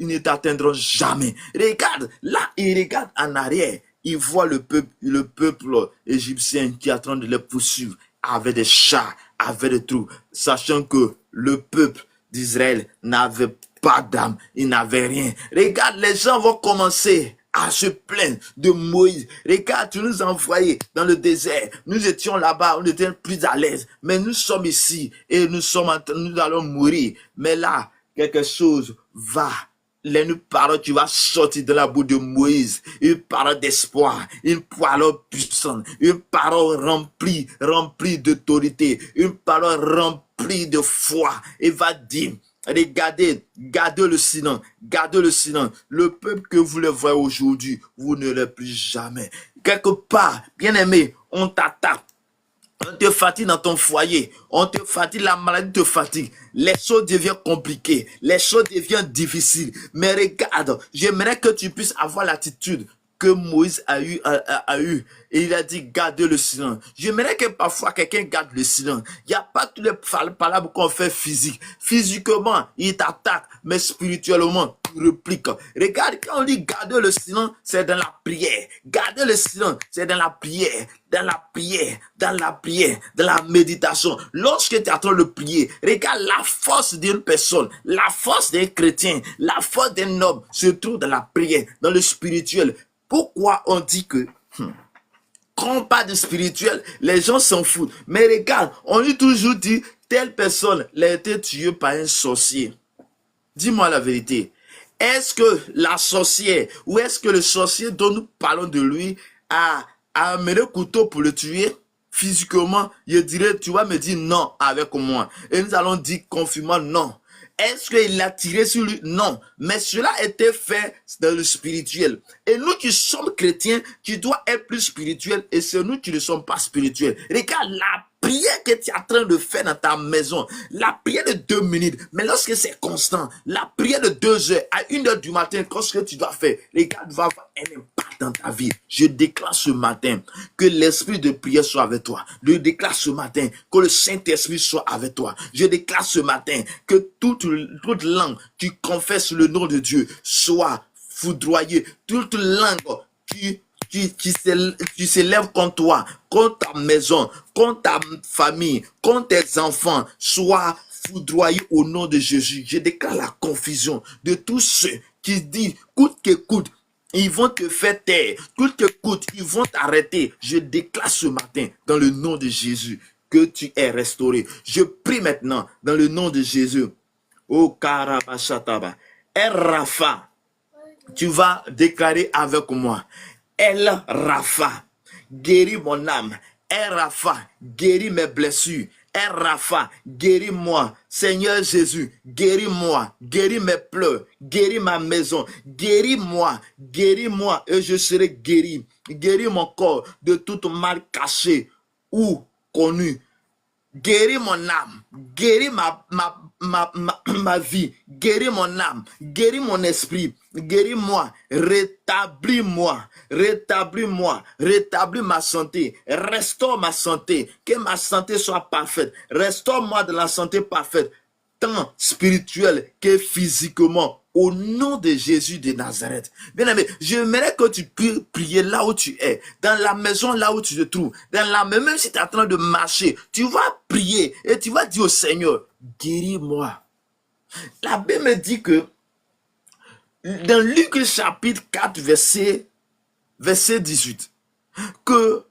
ne t'atteindront jamais. Regarde, là, il regarde en arrière. Il voit le peuple égyptien qui est en train de les poursuivre avec des chars, avec des troupes, sachant que le peuple d'Israël n'avait pas d'âme, il n'avait rien. Regarde, les gens vont commencer à se plaindre de Moïse. Regarde, tu nous as envoyés dans le désert. Nous étions là-bas, on était plus à l'aise. Mais nous sommes ici et nous allons mourir. Mais là, quelque chose va. Une parole qui va sortir de la bouche de Moïse, une parole d'espoir, une parole puissante, une parole remplie d'autorité, une parole remplie de foi. Il va dire, regardez, gardez le silence, gardez le silence. Le peuple que vous le voyez aujourd'hui, vous ne le plus jamais. Quelque part, bien aimé, on t'attaque. On te fatigue dans ton foyer, on te fatigue, la maladie te fatigue, les choses deviennent compliquées, les choses deviennent difficiles. Mais regarde, j'aimerais que tu puisses avoir l'attitude que Moïse a eu, et il a dit gardez le silence. J'aimerais que parfois quelqu'un garde le silence. Il n'y a pas toutes les paroles qu'on fait physique. Physiquement, il t'attaque, mais spirituellement, tu repliques. Regarde, quand on dit garder le silence, c'est dans la prière. Garder le silence, c'est dans la prière. Dans la prière, dans la prière, dans la méditation. Lorsque tu es en train de prier, regarde la force d'une personne, la force d'un chrétien, la force d'un homme se trouve dans la prière, dans le spirituel. Pourquoi on dit que quand on parle de spirituel, les gens s'en foutent. Mais regarde, on lui toujours dit, telle personne a été tuée par un sorcier. Dis-moi la vérité. Est-ce que la sorcière, ou est-ce que le sorcier dont nous parlons de lui a amené le couteau pour le tuer? Physiquement, je dirais, tu vas me dire non avec moi. Et nous allons dire confinement non. Est-ce qu'il a tiré sur lui? Non. Mais cela était fait dans le spirituel. Et nous qui sommes chrétiens, qui doivent être plus spirituels, et c'est nous qui ne sommes pas spirituels. Regarde la prière que tu es en train de faire dans ta maison, la prière de 2 minutes, mais lorsque c'est constant, la prière de 2 heures, à 1 heure du matin, qu'est-ce que tu dois faire? Regarde, va avoir un impact dans ta vie. Je déclare ce matin que l'esprit de prière soit avec toi. Je déclare ce matin que le Saint-Esprit soit avec toi. Je déclare ce matin que toute langue qui confesse le nom de Dieu soit foudroyée. Toute langue qui s'élève contre toi, contre ta maison, contre ta famille, contre tes enfants, soit foudroyé au nom de Jésus. Je déclare la confusion de tous ceux qui disent, coûte que coûte, ils vont te faire taire, coûte que coûte, ils vont t'arrêter. Je déclare ce matin, dans le nom de Jésus, que tu es restauré. Je prie maintenant, dans le nom de Jésus. Oh Karabashataba, Rafa, tu vas déclarer avec moi. El Rafa, guéris mon âme. El Rafa, guéris mes blessures. El Rafa, guéris-moi. Seigneur Jésus, guéris-moi. Guéris mes pleurs. Guéris ma maison. Guéris-moi. Guéris-moi et je serai guéri. Guéris mon corps de toute mal cachée ou connue. Guéris mon âme. Guéris ma vie, guéris mon âme, guéris mon esprit, guéris-moi, rétablis-moi, rétablis-moi, rétablis ma santé, restaure ma santé, que ma santé soit parfaite, restaure-moi de la santé parfaite, tant spirituelle que physiquement, au nom de Jésus de Nazareth. Bien-aimé, j'aimerais que tu puisses prier là où tu es, dans la maison là où tu te trouves, même si tu es en train de marcher, tu vas prier et tu vas dire au Seigneur, guéris-moi. La Bible me dit que dans Luc chapitre 4, verset 18, que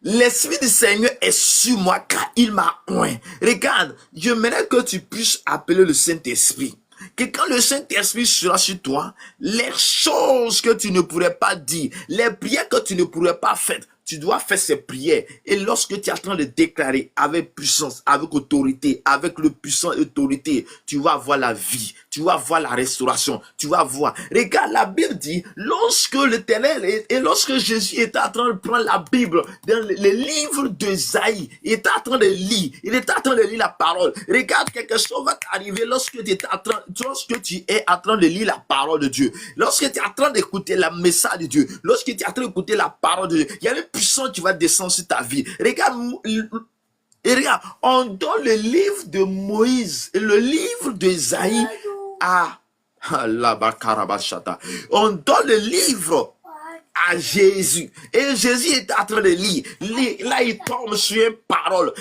l'Esprit du Seigneur est sur moi car il m'a oint. Regarde, j'aimerais que tu puisses appeler le Saint-Esprit. Que quand le Saint-Esprit sera sur toi, les choses que tu ne pourrais pas dire, les prières que tu ne pourrais pas faire, tu dois faire ces prières. Et lorsque tu es en train de déclarer avec puissance, avec autorité, avec le puissant autorité, tu vas voir la vie, tu vas voir la restauration, tu vas voir. Regarde, la Bible dit, lorsque l'Éternel et lorsque Jésus était en train de prendre la Bible dans les livres d'Ésaïe, il était en train de lire, la parole. Regarde, quelque chose va t'arriver lorsque tu es en train de lire la parole de Dieu, lorsque tu es en train d'écouter le message de Dieu, lorsque tu es en train d'écouter la parole de Dieu, il y a une puissance qui va descendre sur ta vie. Regarde, on donne le livre de Moïse et le livre d'Ésaïe à on donne le livre à Jésus. Et Jésus est en train de lire. Là, il tombe sur une parole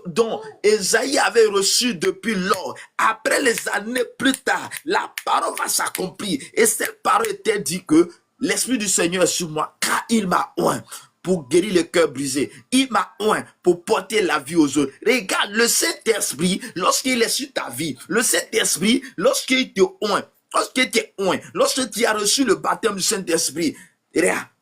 dont Ésaïe avait reçu depuis lors. Après les années plus tard, la parole va s'accomplir. Et cette parole était dit que l'Esprit du Seigneur est sur moi, car il m'a oint pour guérir le cœur brisé. Il m'a oint pour porter la vie aux autres. Regarde, le Saint-Esprit, lorsqu'il est sur ta vie, le Saint-Esprit, lorsqu'il te oint, lorsque tu as reçu le baptême du Saint-Esprit,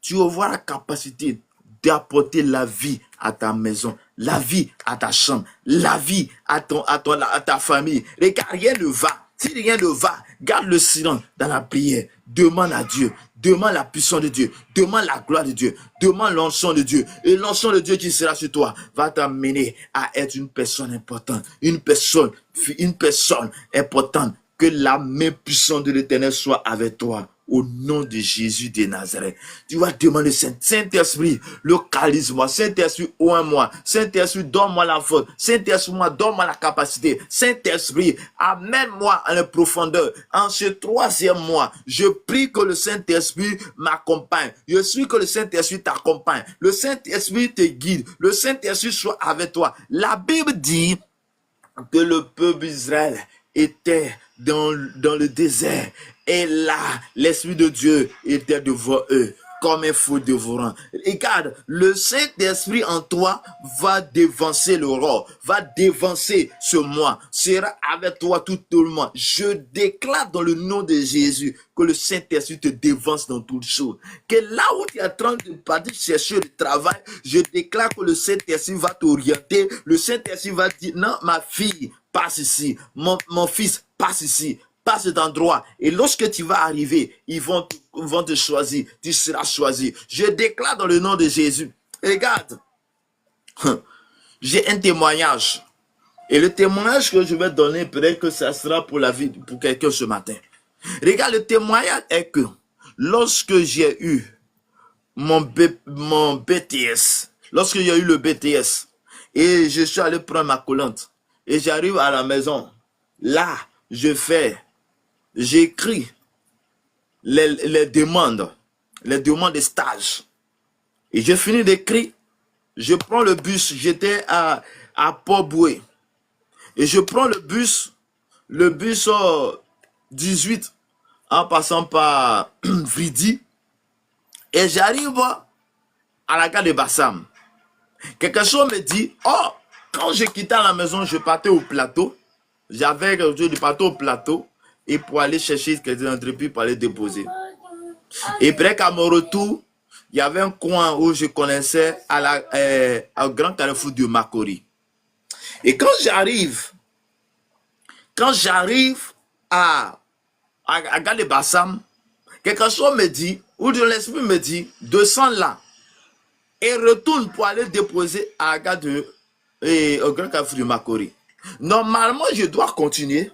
tu vas avoir la capacité d'apporter la vie à ta maison, la vie à ta chambre, la vie à ta famille. Regarde, rien ne va. Si rien ne va, garde le silence dans la prière. Demande à Dieu. Demande la puissance de Dieu. Demande la gloire de Dieu. Demande l'onction de Dieu. Et l'onction de Dieu qui sera sur toi va t'amener à être une personne importante. Une personne importante. Que la main puissante de l'Éternel soit avec toi. Au nom de Jésus de Nazareth. Tu vas demander, Saint-Esprit, localise-moi. Saint-Esprit, oins-moi. Saint-Esprit, donne-moi la faute. Saint-Esprit, donne-moi la capacité. Saint-Esprit, amène-moi à la profondeur. En ce 3e mois, je prie que le Saint-Esprit m'accompagne. Je suis que le Saint-Esprit t'accompagne. Le Saint-Esprit te guide. Le Saint-Esprit soit avec toi. La Bible dit que le peuple d'Israël était dans le désert. Et là, l'Esprit de Dieu était devant eux, comme un feu dévorant. Regarde, le Saint-Esprit en toi va dévancer le roi, va dévancer ce mois, sera avec toi tout le mois. Je déclare dans le nom de Jésus que le Saint-Esprit te dévance dans toutes choses. Que là où tu es en train de partir chercher le travail, je déclare que le Saint-Esprit va t'orienter. Le Saint-Esprit va dire, non, ma fille, passe ici. Mon fils, passe ici. Passe cet endroit. Et lorsque tu vas arriver, ils vont te choisir. Tu seras choisi. Je déclare dans le nom de Jésus. Regarde. J'ai un témoignage. Et le témoignage que je vais donner, peut-être que ça sera pour la vie, pour quelqu'un ce matin. Regarde, le témoignage est que lorsque j'ai eu mon BTS, lorsque j'ai eu le BTS, et je suis allé prendre ma collante, et j'arrive à la maison, là, j'écris les demandes de stage. Et je finis d'écrire, je prends le bus, j'étais à Port-Boué. Et je prends le bus 18 en passant par Vridi. Et j'arrive à la gare de Bassam. Quelque chose me dit, oh, quand je quittais la maison, je partais au plateau. J'avais du partout au plateau et pour aller chercher quelques entreprises pour aller déposer. Et après qu'à mon retour, il y avait un coin où je connaissais au grand carrefour de Makori. Et quand j'arrive à Gare de Bassam, quelque chose me dit, ou de l'esprit me dit, descends là et retourne pour aller déposer à Gare au grand carrefour de Makori. Normalement, je dois continuer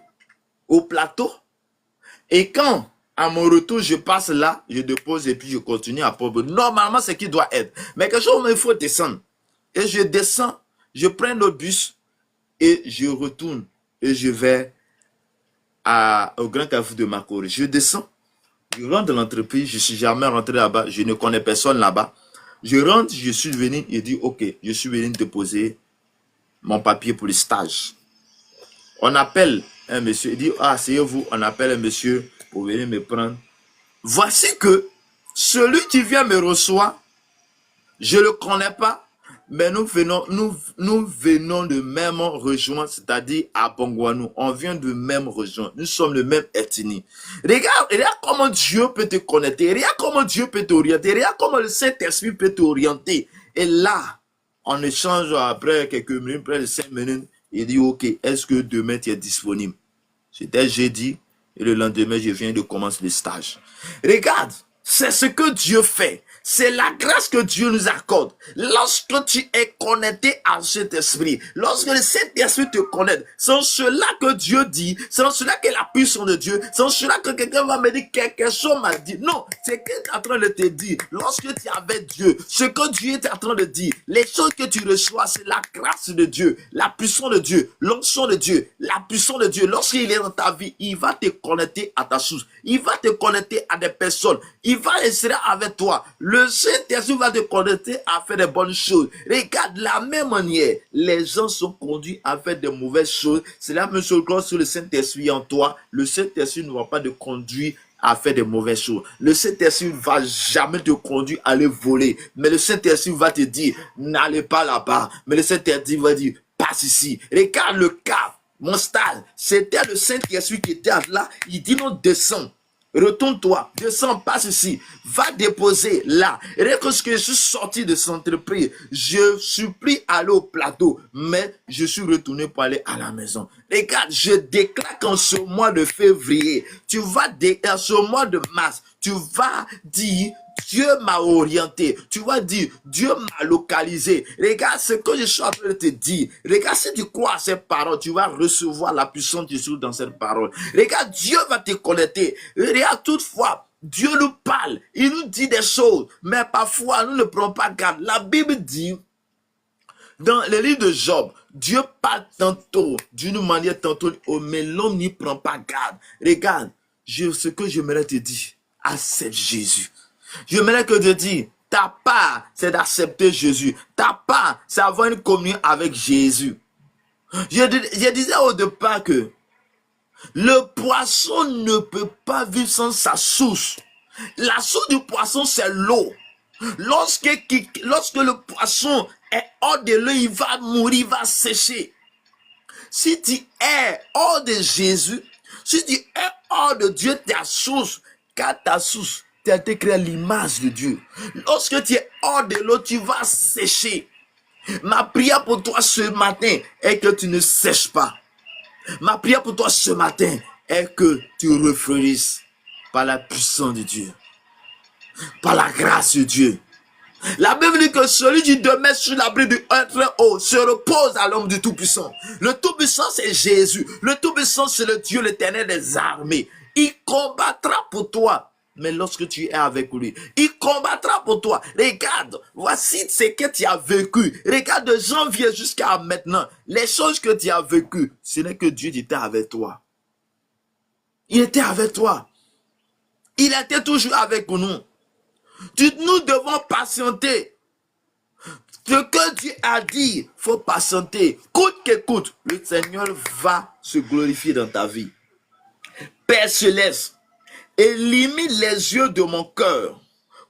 au plateau. Et quand, à mon retour, je passe là, je dépose et puis je continue à Port-Boulogne. Normalement, c'est ce qui doit être. Mais quelque chose, il faut descendre. Et je descends, je prends le bus et je retourne. Et je vais au Grand Carrefour de Makori. Je descends, je rentre dans l'entreprise, je ne suis jamais rentré là-bas, je ne connais personne là-bas. Je rentre, je suis venu et dis, ok, je suis venu déposer mon papier pour le stage. On appelle un monsieur, il dit, ah, c'est vous, on appelle un monsieur pour venir me prendre. Voici que celui qui vient me recevoir, je ne le connais pas, mais nous venons de même région, c'est-à-dire à Bongouanou. On vient de même région. Nous sommes le même ethnie. Regarde comment Dieu peut te connecter. Regarde comment Dieu peut t'orienter. Regarde comment le Saint-Esprit peut t'orienter. Et là, on échange après quelques minutes, près de 5 minutes. Il dit, ok, est-ce que demain tu es disponible? C'était jeudi. Et le lendemain, je viens de commencer le stage. Regarde, c'est ce que Dieu fait. C'est la grâce que Dieu nous accorde. Lorsque tu es connecté à cet esprit, lorsque le Saint-Esprit te connecte, c'est en cela que Dieu dit, c'est en cela que la puissance de Dieu, c'est en cela que quelqu'un va me dire quelque chose m'a dit. Non, c'est qu'il est en train de te dire, lorsque tu es avec Dieu, ce que Dieu est en train de dire, les choses que tu reçois, c'est la grâce de Dieu, la puissance de Dieu, l'onction de Dieu, la puissance de Dieu. Lorsqu'il est dans ta vie, il va te connecter à ta source, il va te connecter à des personnes, il va rester avec toi. Le Saint-Esprit va te connecter à faire des bonnes choses. Regarde, de la même manière, les gens sont conduits à faire de mauvaises choses. C'est la même chose que sur le Saint-Esprit en toi. Le Saint-Esprit ne va pas te conduire à faire de mauvaises choses. Le Saint-Esprit ne va jamais te conduire à aller voler. Mais le Saint-Esprit va te dire, n'allez pas là-bas. Mais le Saint-Esprit va dire, passe ici. Regarde le cas. Mon stade, c'était le Saint-Esprit qui était là. Il dit, non, descends. Retourne-toi, descends, passe ici, va déposer là. Et dès que je suis sorti de cette entreprise, je suis pris à aller au plateau, mais je suis retourné pour aller à la maison. Regarde, je déclare qu'en ce mois de février, en ce mois de mars, tu vas dire, Dieu m'a orienté. Tu vas dire, Dieu m'a localisé. Regarde ce que je suis en train de te dire. Regarde, si tu crois à cette parole, tu vas recevoir la puissance de Dieu dans cette parole. Regarde, Dieu va te connecter. Regarde, toutefois, Dieu nous parle. Il nous dit des choses. Mais parfois, nous ne prenons pas garde. La Bible dit, dans le livre de Job, Dieu parle tantôt, d'une manière tantôt, mais l'homme n'y prend pas garde. Regarde, ce que j'aimerais te dire, accepte Jésus. J'aimerais que Dieu dise, ta part, c'est d'accepter Jésus. Ta part, c'est avoir une communion avec Jésus. Je disais au départ que le poisson ne peut pas vivre sans sa source. La source du poisson, c'est l'eau. Lorsque le poisson est hors de l'eau, il va mourir, il va sécher. Si tu es hors de Jésus, si tu es hors de Dieu, ta source, car ta source, tu as été créé à l'image de Dieu. Lorsque tu es hors de l'eau, tu vas sécher. Ma prière pour toi ce matin est que tu ne sèches pas. Ma prière pour toi ce matin est que tu refleurisses par la puissance de Dieu, par la grâce de Dieu. La Bible dit que celui qui demeure sur l'abri du très haut se repose à l'homme du Tout-Puissant. Le Tout-Puissant, c'est Jésus. Le Tout-Puissant, c'est le Dieu, l'Éternel des armées. Il combattra pour toi. Mais lorsque tu es avec lui, il combattra pour toi. Regarde, voici ce que tu as vécu. Regarde de janvier jusqu'à maintenant. Les choses que tu as vécues, ce n'est que Dieu qui était avec toi. Il était avec toi. Il était toujours avec nous. Nous devons patienter. Ce que Dieu a dit, il faut patienter. Coûte que coûte, le Seigneur va se glorifier dans ta vie. Père céleste, élimine les yeux de mon cœur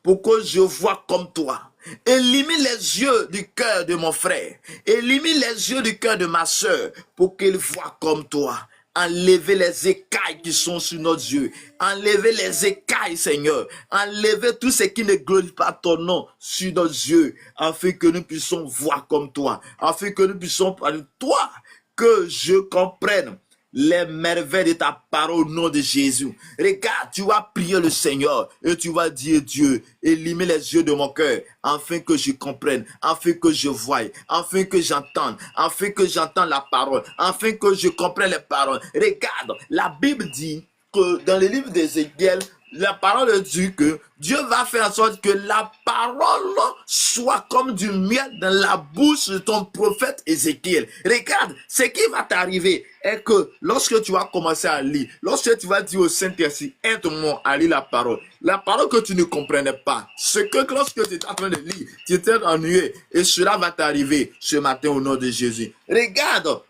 pour que je vois comme toi. Élimine les yeux du cœur de mon frère. Élimine les yeux du cœur de ma soeur pour qu'il voit comme toi. Enlevez les écailles qui sont sur nos yeux. Enlevez les écailles, Seigneur. Enlevez tout ce qui ne glorifie pas ton nom sur nos yeux, afin que nous puissions voir comme toi. Afin que nous puissions parler de toi, que je comprenne les merveilles de ta parole au nom de Jésus. Regarde, tu vas prier le Seigneur et tu vas dire Dieu, illumine les yeux de mon cœur afin que je comprenne, afin que je voie, afin que j'entende, afin que j'entende la parole, afin que je comprenne les paroles. Regarde, la Bible dit que dans le livre d'Ézéchiel, la parole dit que Dieu va faire en sorte que la parole soit comme du miel dans la bouche de ton prophète Ézéchiel. Regarde, ce qui va t'arriver est que lorsque tu vas commencer à lire, lorsque tu vas dire au Saint-Esprit, aide-moi à lire la parole que tu ne comprenais pas, ce que lorsque tu étais en train de lire, tu étais ennuyé, et cela va t'arriver ce matin au nom de Jésus. Regarde,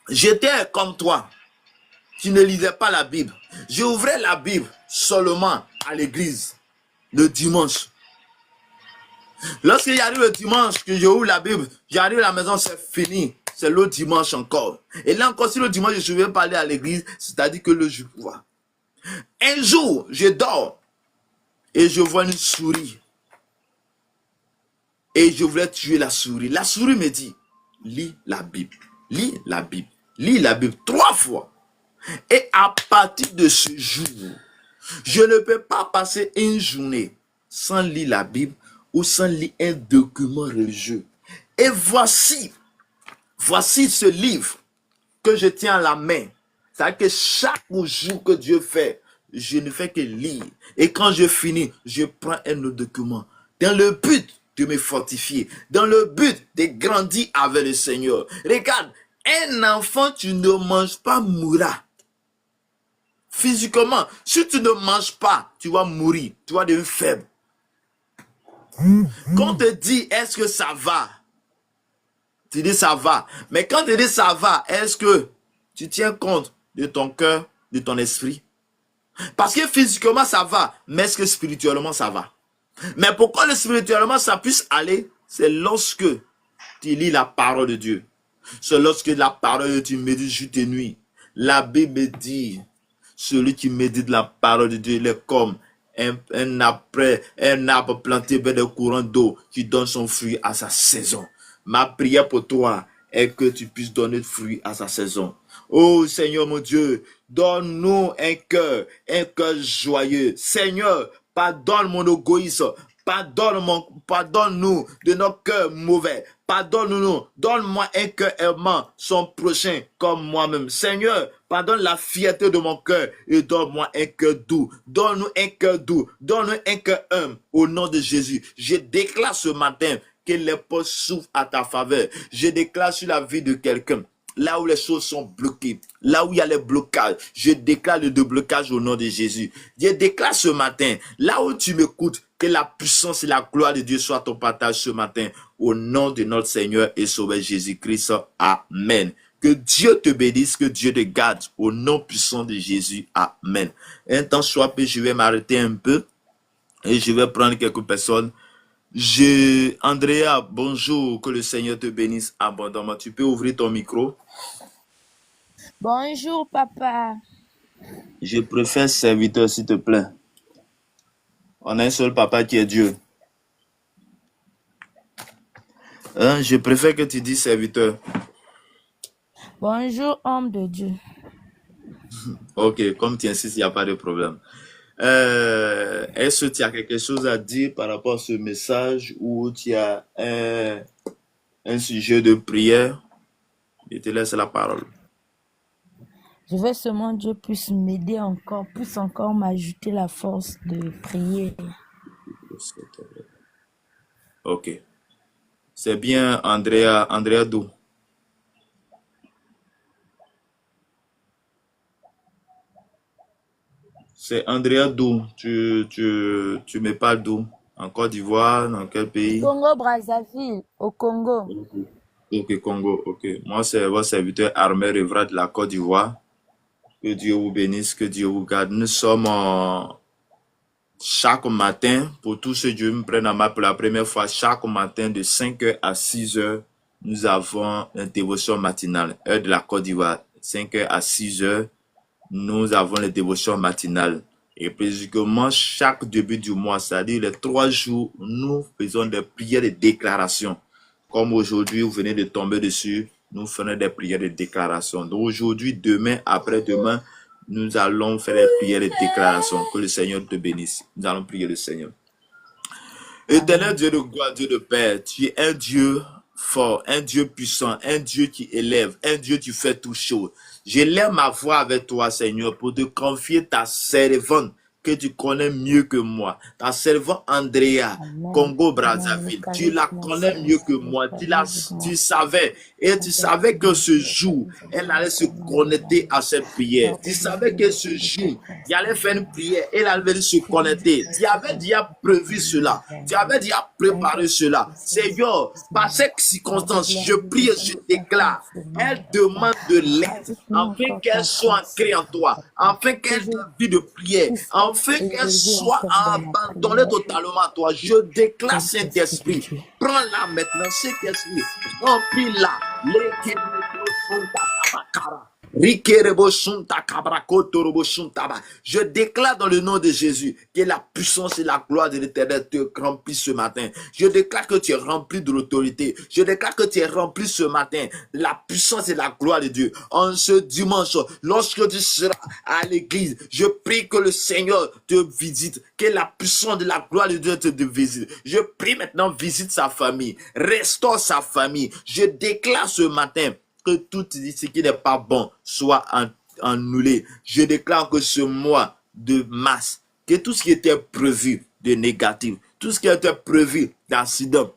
j'étais comme toi. Tu ne lisais pas la Bible. J'ouvrais la Bible seulement à l'église le dimanche. Lorsque j'arrive le dimanche, que j'ouvre la Bible, j'arrive à la maison, c'est fini. C'est le dimanche encore. Et là encore, si le dimanche, je ne vais pas aller à l'église, c'est-à-dire que le jour. Un jour, je dors et je vois une souris. Et je voulais tuer la souris. La souris me dit, lis la Bible, lis la Bible, lis la Bible 3 fois. Et à partir de ce jour, je ne peux pas passer une journée sans lire la Bible ou sans lire un document religieux. Et voici ce livre que je tiens à la main. C'est-à-dire que chaque jour que Dieu fait, je ne fais que lire. Et quand je finis, je prends un autre document. Dans le but de me fortifier, dans le but de grandir avec le Seigneur. Regarde, un enfant, tu ne manges pas, mourra. Physiquement, si tu ne manges pas, tu vas mourir, tu vas devenir faible. Quand on te dit, est-ce que ça va? Tu dis ça va. Mais quand tu dis ça va, est-ce que tu tiens compte de ton cœur, de ton esprit? Parce que physiquement ça va, mais est-ce que spirituellement ça va? Mais pourquoi le spirituellement ça puisse aller? C'est lorsque tu lis la parole de Dieu. C'est lorsque la parole de Dieu, tu médites jour et nuit. La Bible dit, celui qui médite la parole de Dieu, il est comme un arbre planté vers des courants d'eau qui donne son fruit à sa saison. Ma prière pour toi est que tu puisses donner fruit à sa saison. Oh Seigneur mon Dieu, donne-nous un cœur joyeux. Seigneur, pardonne mon égoïsme. Pardonne-nous de nos cœurs mauvais. Pardonne-nous. Donne-moi un cœur aimant, son prochain comme moi-même. Seigneur, pardonne la fierté de mon cœur et donne-moi un cœur doux. Donne-nous un cœur doux. Donne-nous un cœur humble au nom de Jésus. Je déclare ce matin que les portes s'ouvrent à ta faveur. Je déclare sur la vie de quelqu'un. Là où les choses sont bloquées, là où il y a les blocages, je déclare le déblocage au nom de Jésus. Je déclare ce matin, là où tu m'écoutes, que la puissance et la gloire de Dieu soient ton partage ce matin, au nom de notre Seigneur et Sauveur Jésus-Christ. Amen. Que Dieu te bénisse, que Dieu te garde, au nom puissant de Jésus. Amen. Un temps soit peu, je vais m'arrêter un peu et je vais prendre quelques personnes. Andrea, bonjour, que le Seigneur te bénisse abondamment. Tu peux ouvrir ton micro? Bonjour, papa. Je préfère serviteur, s'il te plaît. On a un seul papa qui est Dieu. Je préfère que tu dises serviteur. Bonjour, homme de Dieu. Ok, comme tu insistes, il n'y a pas de problème. Est-ce que tu as quelque chose à dire par rapport à ce message ou tu as un sujet de prière? Je te laisse la parole. Je veux seulement Dieu puisse m'aider encore, puisse encore m'ajouter la force de prier. Ok. C'est bien, Andrea Dou. C'est Andrea Dou. Tu me parles d'où? En Côte d'Ivoire, dans quel pays? Congo, Brazzaville, au Congo. Ok, Congo, ok. Moi, c'est votre serviteur Armel Revra de la Côte d'Ivoire. Que Dieu vous bénisse, que Dieu vous garde. Nous sommes chaque matin, pour tous ceux qui me prennent en main pour la première fois, chaque matin de 5h à 6h, nous avons une dévotion matinale. Heure de la Côte d'Ivoire, 5h à 6h, nous avons les dévotions matinales. Et précisément, chaque début du mois, c'est-à-dire les 3 jours, nous faisons des prières de déclaration. Comme aujourd'hui, vous venez de tomber dessus, nous ferons des prières de déclaration. Donc aujourd'hui, demain, après-demain, nous allons faire des prières de déclaration. Que le Seigneur te bénisse. Nous allons prier le Seigneur. Éternel Dieu de gloire, Dieu de Père, tu es un Dieu fort, un Dieu puissant, un Dieu qui élève, un Dieu qui fait tout chose. J'élève ma voix avec toi, Seigneur, pour te confier ta servante que tu connais mieux que moi. Ta servante Andrea, Congo Brazzaville, tu la connais mieux que moi. Tu savais, et tu savais que ce jour, elle allait se connecter à cette prière. Tu savais que ce jour, il allait faire une prière, elle allait se connecter. Tu avais déjà prévu cela. Tu avais déjà préparé cela. Seigneur, par cette circonstance, je prie et je déclare, elle demande de l'aide, afin qu'elle soit ancrée en toi, afin qu'elle ait une vie de prière, afin qu'elle soit abandonnée totalement à toi. Je déclare Saint-Esprit, prends-la maintenant, Saint-Esprit, remplis-la. Je déclare dans le nom de Jésus que la puissance et la gloire de l'Éternel te remplissent ce matin. Je déclare que tu es rempli de l'autorité. Je déclare que tu es rempli ce matin de la puissance et la gloire de Dieu. En ce dimanche, lorsque tu seras à l'église, je prie que le Seigneur te visite, que la puissance de la gloire de Dieu te visite. Je prie maintenant, visite sa famille, restaure sa famille. Je déclare ce matin que tout ce qui n'est pas bon soit annulé. Je déclare que ce mois de mars, que tout ce qui était prévu de négatif, tout ce qui était prévu d'accident,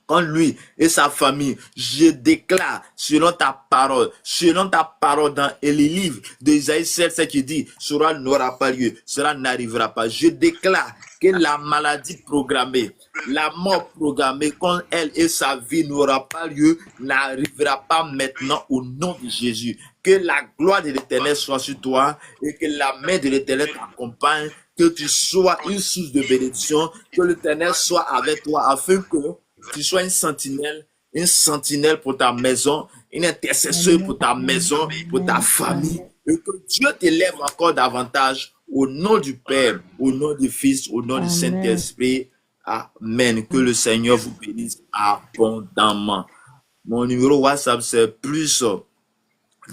en lui et sa famille, je déclare selon ta parole dans les livres d'Ésaïe 7 qui dit, cela n'aura pas lieu, cela n'arrivera pas. Je déclare que la maladie programmée, la mort programmée, quand elle et sa vie n'aura pas lieu, n'arrivera pas maintenant au nom de Jésus. Que la gloire de l'Éternel soit sur toi et que la main de l'Éternel t'accompagne, que tu sois une source de bénédiction, que l'Éternel soit avec toi afin que tu sois une sentinelle pour ta maison, une intercesseur pour ta maison, pour ta famille, et que Dieu t'élève encore davantage au nom du Père, au nom du Fils, au nom du Saint-Esprit. Amen. Que le Seigneur vous bénisse abondamment. Mon numéro WhatsApp, c'est plus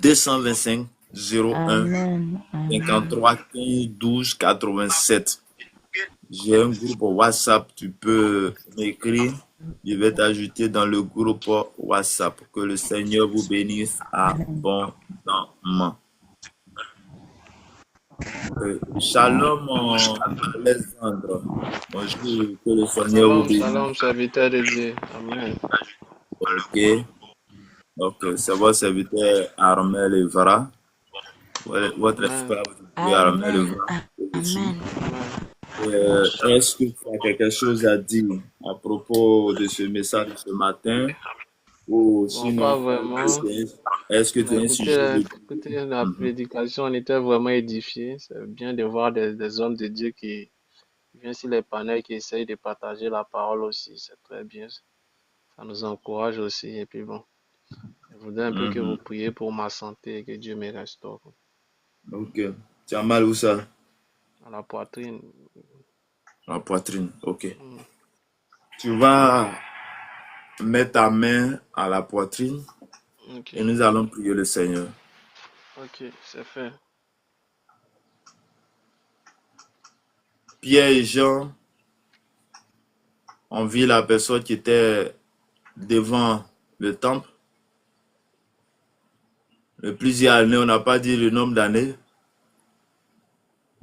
225 01 53 15 12 87. J'ai un groupe WhatsApp, tu peux m'écrire. Je vais t'ajouter dans le groupe WhatsApp. Que le Seigneur vous bénisse abondamment. Shalom, Alexandre. Bonjour, que le Seigneur vous bénisse. Shalom, serviteur de Dieu. Amen. Ok, c'est votre serviteur Armel Evra. Votre frère, Armel Evra. Amen. Est-ce que tu as quelque chose à dire à propos de ce message de ce matin? Ou sinon, pas vraiment. Est-ce que tu as un sujet? Écoutez, la prédication, on était vraiment édifiés. C'est bien de voir des hommes de Dieu qui viennent sur les panels, qui essayent de partager la parole aussi. C'est très bien. Ça nous encourage aussi. Et puis bon, je voudrais un peu que vous priez pour ma santé et que Dieu me restaure. Ok. Tu as mal où ça? À la poitrine. La poitrine, ok. Tu vas mettre ta main à la poitrine et nous allons prier le Seigneur. Ok, c'est fait. Pierre et Jean ont vu la personne qui était devant le temple. De plusieurs années, on n'a pas dit le nombre d'années.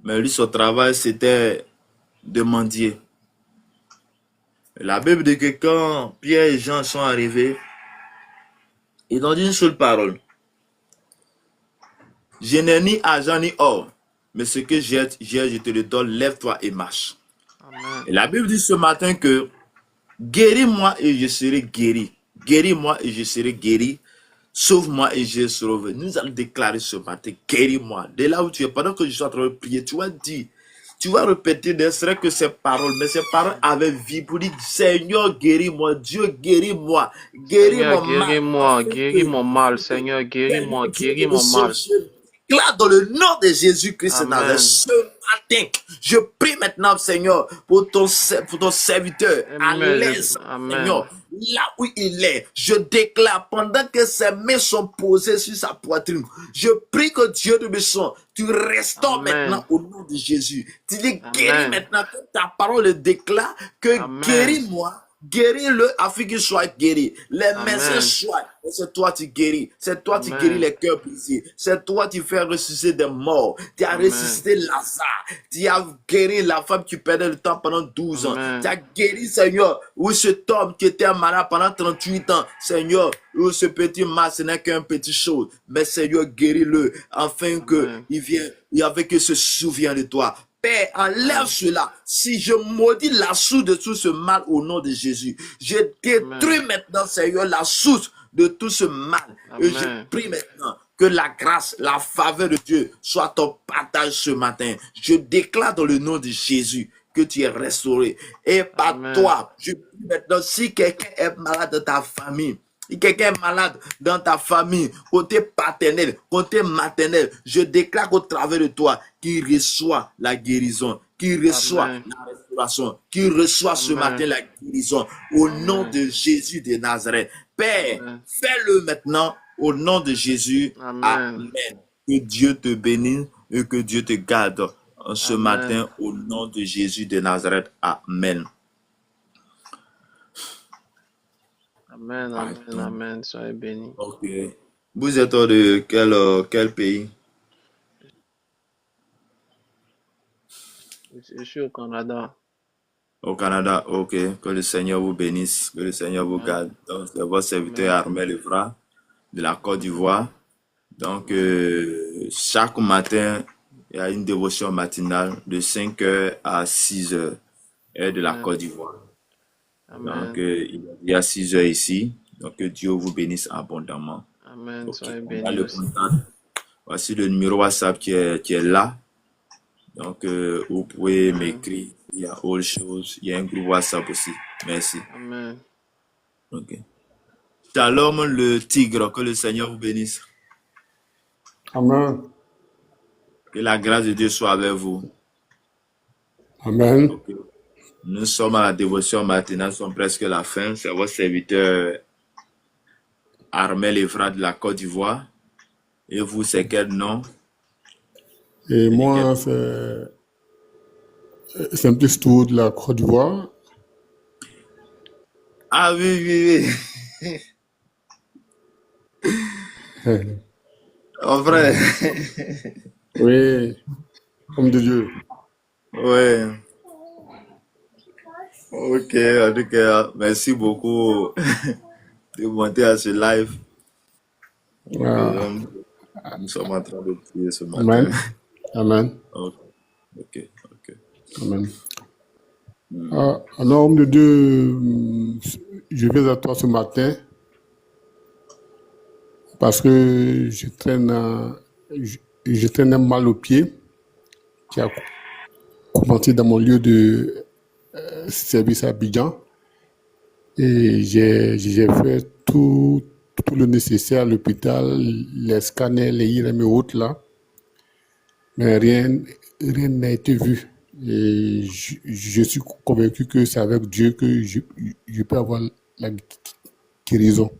Mais lui, son travail, c'était de mendier. La Bible dit que quand Pierre et Jean sont arrivés, ils ont dit une seule parole. Je n'ai ni argent ni or, mais ce que j'ai, je te le donne, lève-toi et marche. Amen. Et la Bible dit ce matin que guéris-moi et je serai guéri. Guéris-moi et je serai guéri. Sauve-moi et je serai sauvé. Nous allons déclarer ce matin, guéris-moi. De là où tu es, pendant que je suis en train de prier, tu vas dire, tu vas répéter, ne serait que ces paroles, mais ces paroles avaient vie pour dire, Seigneur, guéris-moi, Dieu, guéris-moi, guéris mon mal. Guéris-moi, guéris mon mal, Seigneur, guéris-moi, guéris mon mal. Là, dans le nom de Jésus-Christ, ce matin, je prie maintenant, Seigneur, pour ton serviteur, à l'aise, Seigneur. là où il est. Je déclare pendant que ses mains sont posées sur sa poitrine. Je prie que Dieu de mes sons, tu restaures maintenant au nom de Jésus. Tu dis guéris maintenant que ta parole déclare que guéris-moi. Guéris-le afin qu'il soit guéri. Les médecins soient. Et c'est toi qui guéris. C'est toi qui guéris les cœurs brisés. C'est toi qui fais ressusciter des morts. Tu as ressuscité Lazare. Tu as guéri la femme qui perdait le temps pendant 12 ans. Tu as guéri, Seigneur, ou cet homme qui était malade pendant 38 ans. Seigneur, ou ce petit mal, ce n'est qu'un petit chose. Mais Seigneur, guéris-le afin qu'il vienne, avec qu'il se souvienne de toi. Père, enlève cela. Si je maudis la source de tout ce mal au nom de Jésus, je détruis maintenant, Seigneur, la source de tout ce mal. Et je prie maintenant que la grâce, la faveur de Dieu soit ton partage ce matin. Je déclare dans le nom de Jésus que tu es restauré. Et par toi, je prie maintenant, si quelqu'un est malade de ta famille, si quelqu'un est malade dans ta famille, côté paternel, côté maternel, je déclare qu'au travers de toi, qu'il reçoit la guérison, qu'il reçoit la restauration, qu'il reçoit ce matin la guérison au nom de Jésus de Nazareth. Père, fais-le maintenant au nom de Jésus. Amen. Que Dieu te bénisse et que Dieu te garde ce matin au nom de Jésus de Nazareth. Amen. Amen, amen, amen. Soyez bénis. Ok. Vous êtes de quel pays? Je suis au Canada. Au Canada, ok. Que le Seigneur vous bénisse, que le Seigneur vous garde. Donc, c'est votre serviteur Armel Evra de la Côte d'Ivoire. Donc, chaque matin, il y a une dévotion matinale de 5h à 6h, heure de la Côte d'Ivoire. Donc, il y a 6h ici. Donc, que Dieu vous bénisse abondamment. Amen. Okay. Soyez bénis. On a le contact. Voici le numéro WhatsApp qui est là. Donc, vous pouvez m'écrire. Il y a autre chose. Il y a un groupe WhatsApp aussi. Merci. Amen. Ok. Shalom le tigre. Que le Seigneur vous bénisse. Amen. Que la grâce de Dieu soit avec vous. Amen. Okay. Nous sommes à la dévotion matinale. Nous sommes presque à la fin. C'est votre serviteur Armel Evra de la Côte d'Ivoire. Et vous, c'est quel nom? Et moi, c'est Simplice-Tour de la Côte d'Ivoire. Ah oui. En vrai. Oui, homme de Dieu. Ouais. Ok, en tout cas, merci beaucoup de monter à ce live. Nous sommes en train de prier ce matin. Amen. Amen. Ok. Amen. Alors, homme de Dieu, je viens à toi ce matin parce que je traîne un mal au pied qui a commencé dans mon lieu de service à Abidjan. Et j'ai fait tout le nécessaire à l'hôpital, les scanners, les IRM et autres là. Mais rien n'a été vu. Et je suis convaincu que c'est avec Dieu que je peux avoir la guérison.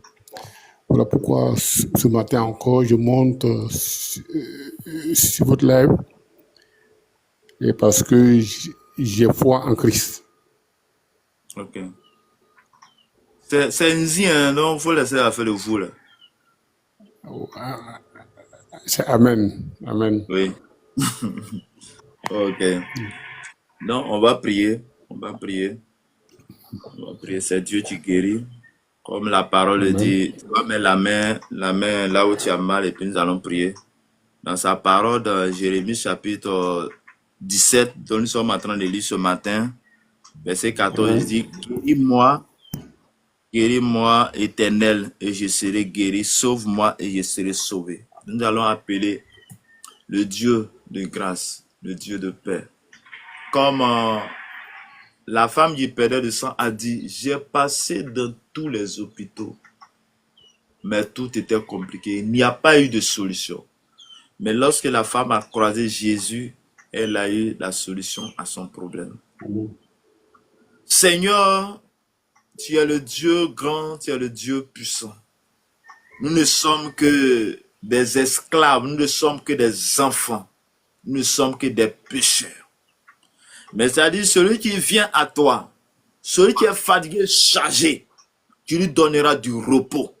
Voilà pourquoi ce matin encore, je monte sur votre live. Et parce que j'ai foi en Christ. Ok. C'est un zine, donc il faut laisser la faire de vous là. C'est Amen. Amen. Oui. Ok. Donc, on va prier. C'est Dieu qui guérit. Comme la parole le dit, tu vas mettre la main là où tu as mal et puis nous allons prier. Dans sa parole, dans Jérémie chapitre 17, dont nous sommes en train de lire ce matin, verset 14, il dit, guéris-moi, Éternel, et je serai guéri. Sauve-moi et je serai sauvé. Nous allons appeler le Dieu de grâce, le Dieu de paix. Comme la femme du perdeur de sang a dit, j'ai passé dans tous les hôpitaux, mais tout était compliqué. Il n'y a pas eu de solution. Mais lorsque la femme a croisé Jésus, elle a eu la solution à son problème. Seigneur, tu es le Dieu grand, tu es le Dieu puissant. Nous ne sommes que des esclaves, nous ne sommes que des enfants, nous ne sommes que des pécheurs. Mais c'est-à-dire celui qui vient à toi, celui qui est fatigué, chargé, tu lui donneras du repos.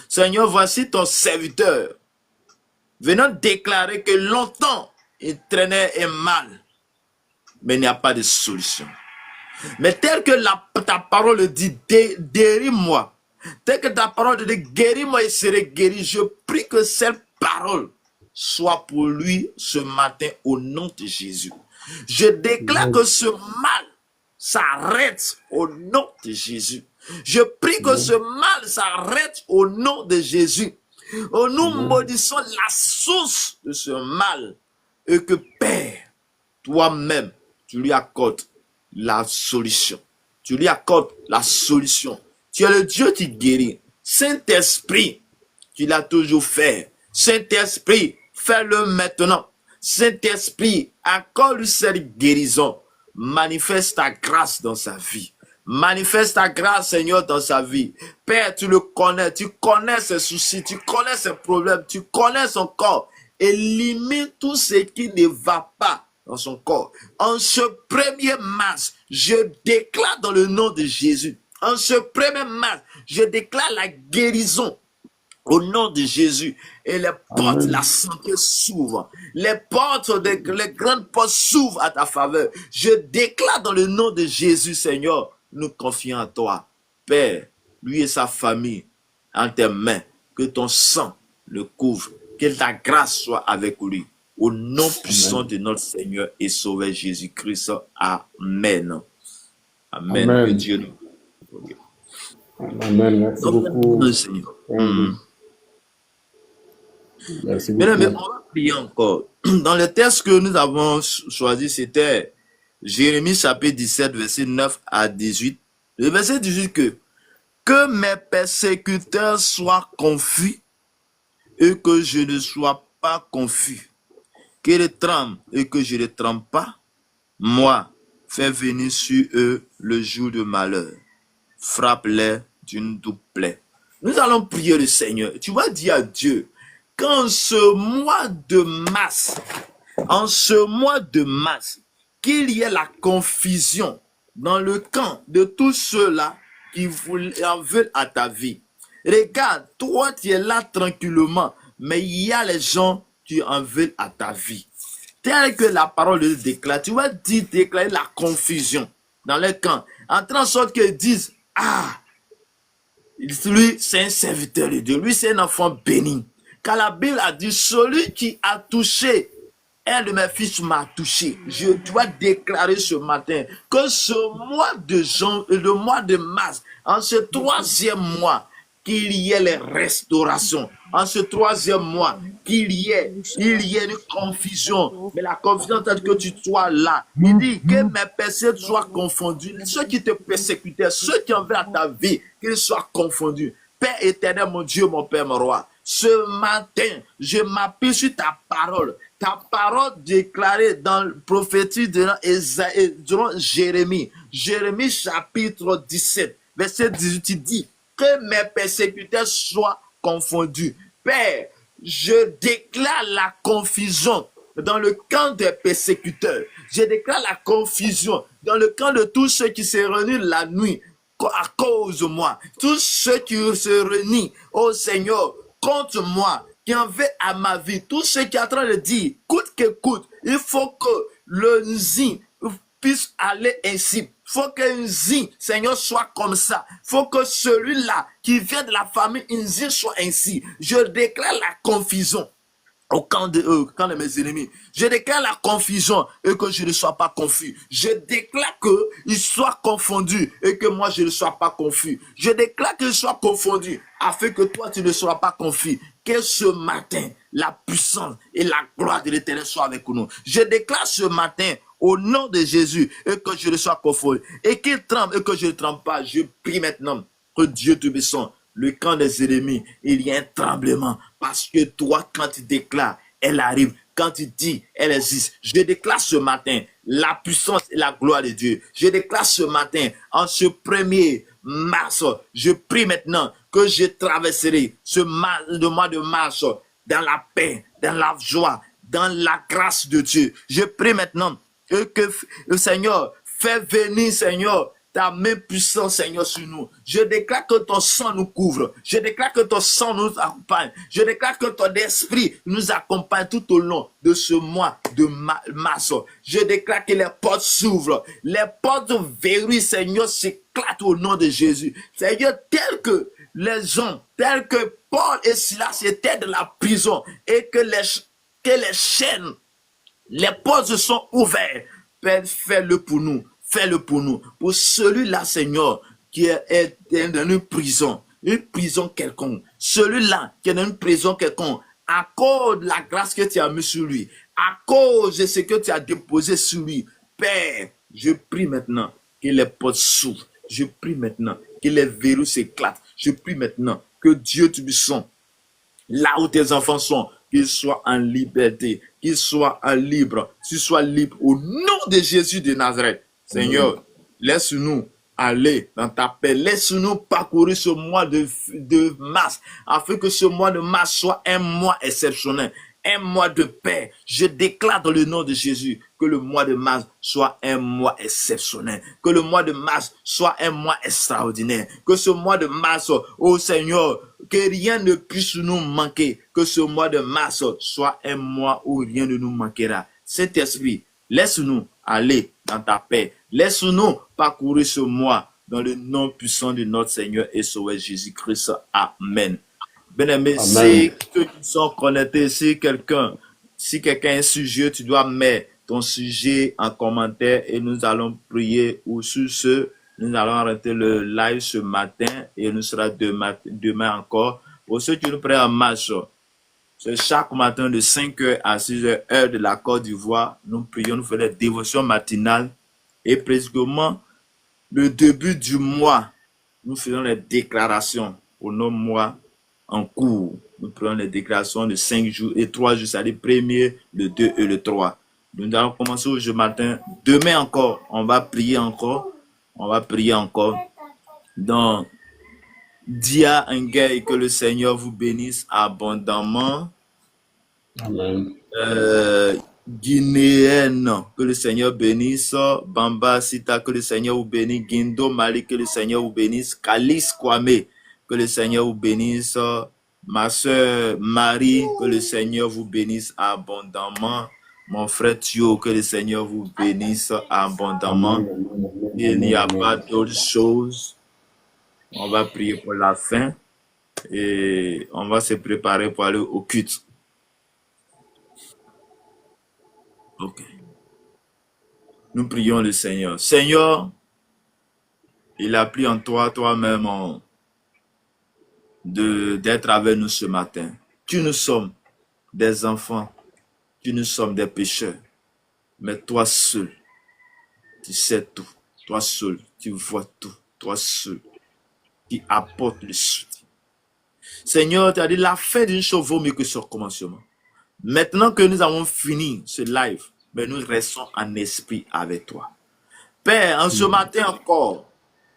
Seigneur, voici ton serviteur, venant déclarer que longtemps il traînait un mal, mais il n'y a pas de solution. Mais tel que ta parole dit, guéris-moi. Tel que ta parole dit, guéris-moi et serai guéri. Je prie que cette parole soit pour lui ce matin au nom de Jésus. Je déclare que ce mal s'arrête au nom de Jésus. Je prie que ce mal s'arrête au nom de Jésus. Nous maudissons la source de ce mal et que Père, toi-même, tu lui accordes la solution. Tu lui accordes la solution. Tu es le Dieu qui guérit. Saint-Esprit, tu l'as toujours fait. Saint-Esprit, fais-le maintenant. Saint-Esprit, accorde cette guérison. Manifeste ta grâce dans sa vie. Manifeste ta grâce, Seigneur, dans sa vie. Père, tu le connais. Tu connais ses soucis. Tu connais ses problèmes. Tu connais son corps. Élimine tout ce qui ne va pas dans son corps. En ce 1er mars, je déclare dans le nom de Jésus. En ce 1er mars, je déclare la guérison au nom de Jésus. Et les portes de la santé s'ouvrent. Les grandes portes s'ouvrent à ta faveur. Je déclare dans le nom de Jésus, Seigneur, nous confions à toi. Père, lui et sa famille, en tes mains, que ton sang le couvre. Que ta grâce soit avec lui. Au nom puissant de notre Seigneur et Sauveur Jésus-Christ. Amen. Amen. Amen. Que Dieu nous... Amen. Merci beaucoup. Seigneur. Merci Mais beaucoup. on va prier encore. Dans le texte que nous avons choisi, c'était Jérémie chapitre 17, verset 9 à 18. Le verset 18 que mes persécuteurs soient confus et que je ne sois pas confus. Qu'ils tremblent et que je ne tremble pas. Moi, fais venir sur eux le jour de malheur. Frappe-les d'une double plaie. Nous allons prier le Seigneur. Tu vas dire à Dieu, qu'en ce mois de mars, qu'il y ait la confusion dans le camp de tous ceux-là qui en veulent à ta vie. Regarde, toi tu es là tranquillement, mais il y a les gens qui en veulent à ta vie. Tel que la parole le déclare, tu vas déclarer la confusion dans le camp, en train de sorte qu'ils disent, lui c'est un serviteur de Dieu, lui c'est un enfant béni. Car la Bible a dit, celui qui a touché un de mes fils m'a touché. Je dois déclarer ce matin que ce mois le mois de mars, en ce 3e mois, qu'il y ait les restaurations. En ce 3e mois, qu'il y ait une confusion. Mais la confusion, c'est que tu sois là. Il dit que mes péchés soient confondus. Ceux qui te persécutaient, ceux qui en veulent à ta vie, qu'ils soient confondus. Père éternel, mon Dieu, mon Père, mon roi. Ce matin, je m'appuie sur ta parole déclarée dans le prophétie de Jérémie. Jérémie chapitre 17, verset 18, il dit que mes persécuteurs soient confondus. Père, je déclare la confusion dans le camp des persécuteurs. Je déclare la confusion dans le camp de tous ceux qui se réunissent la nuit à cause de moi. Tous ceux qui se réunissent, oh Seigneur, contre moi, qui en veut à ma vie, tous ceux qui sont en train de dire, coûte que coûte, il faut que le Nzi puisse aller ainsi. Il faut que Nzi, Seigneur, soit comme ça. Il faut que celui-là qui vient de la famille Nzi soit ainsi. Je déclare la confusion au camp de mes ennemis. Je déclare la confusion et que je ne sois pas confus. Je déclare qu'ils soient confondus et que moi je ne sois pas confus. Je déclare qu'ils soient confondus afin que toi tu ne sois pas confus. Que ce matin, la puissance et la gloire de l'Éternel soient avec nous. Je déclare ce matin au nom de Jésus et que je ne sois confondu. Et qu'il tremble et que je ne tremble pas. Je prie maintenant que Dieu te bénisse. Le camp des ennemis, il y a un tremblement. Parce que toi, quand tu déclares, elle arrive. Quand tu dis, elle existe. Je déclare ce matin la puissance et la gloire de Dieu. Je déclare ce matin, en ce 1er mars, je prie maintenant que je traverserai le mois de mars dans la paix, dans la joie, dans la grâce de Dieu. Je prie maintenant que le Seigneur fait venir, Seigneur, ta main puissante, Seigneur, sur nous. Je déclare que ton sang nous couvre. Je déclare que ton sang nous accompagne. Je déclare que ton esprit nous accompagne tout au long de ce mois de mars. Je déclare que les portes s'ouvrent. Les portes verrouillées, Seigneur, s'éclatent au nom de Jésus. Seigneur, tel que les hommes, tels que Paul et Silas étaient dans la prison et que les chaînes, les portes se sont ouvertes. Père, fais-le pour nous. Fais-le pour nous. Pour celui-là, Seigneur, qui est dans une prison quelconque. Celui-là qui est dans une prison quelconque. Accorde la grâce que tu as mis sur lui. À cause de ce que tu as déposé sur lui. Père, je prie maintenant que les portes s'ouvrent. Je prie maintenant que les verrous s'éclatent. Je prie maintenant que Dieu Tout-Puissant, là où tes enfants sont, qu'ils soient en liberté, qu'ils soient en libre, qu'ils soient libres au nom de Jésus de Nazareth. Seigneur, laisse-nous aller dans ta paix. Laisse-nous parcourir ce mois de mars, afin que ce mois de mars soit un mois exceptionnel, un mois de paix. Je déclare dans le nom de Jésus que le mois de mars soit un mois exceptionnel, que le mois de mars soit un mois extraordinaire, que ce mois de mars, oh Seigneur, que rien ne puisse nous manquer, que ce mois de mars soit un mois où rien ne nous manquera. Saint-Esprit, laisse-nous aller dans ta paix. Laisse-nous parcourir ce mois dans le nom puissant de notre Seigneur et Sauveur Jésus-Christ. Amen. Bien-aimé, si nous sommes connectés, si quelqu'un a un sujet, tu dois mettre ton sujet en commentaire et nous allons prier. Ou sur ce, nous allons arrêter le live ce matin et nous sera demain encore. Pour ceux qui nous prennent en marche, c'est chaque matin de 5h à 6h, heure de la Côte d'Ivoire. Nous prions, nous faisons des dévotions matinales. Et précisément, le début du mois, nous faisons les déclarations pour nos mois en cours. Nous prenons les déclarations de 5 jours et 3 jours, c'est-à-dire le 1er, le 2 et le 3. Nous allons commencer aujourd'hui matin. Demain encore, on va prier encore. On va prier encore. Donc, Dia Nguyen, que le Seigneur vous bénisse abondamment. Amen. Guinéenne, que le Seigneur bénisse. Bamba Sita, que le Seigneur vous bénisse. Guindo Mali, que le Seigneur vous bénisse. Kalis Kwame, que le Seigneur vous bénisse. Ma soeur Marie, que le Seigneur vous bénisse abondamment. Mon frère Thio, que le Seigneur vous bénisse abondamment. Il n'y a pas d'autre chose. On va prier pour la fin et on va se préparer pour aller au culte. Ok. Nous prions le Seigneur. Seigneur, il a pris en toi, toi-même, d'être avec nous ce matin. Tu nous sommes des enfants, tu nous sommes des pécheurs, mais toi seul, tu sais tout. Toi seul, tu vois tout. Toi seul, qui apporte le soutien. Seigneur, tu as dit la fin d'une chose vaut mieux que son commencement. Maintenant que nous avons fini ce live, mais nous restons en esprit avec toi. Père, en ce matin encore,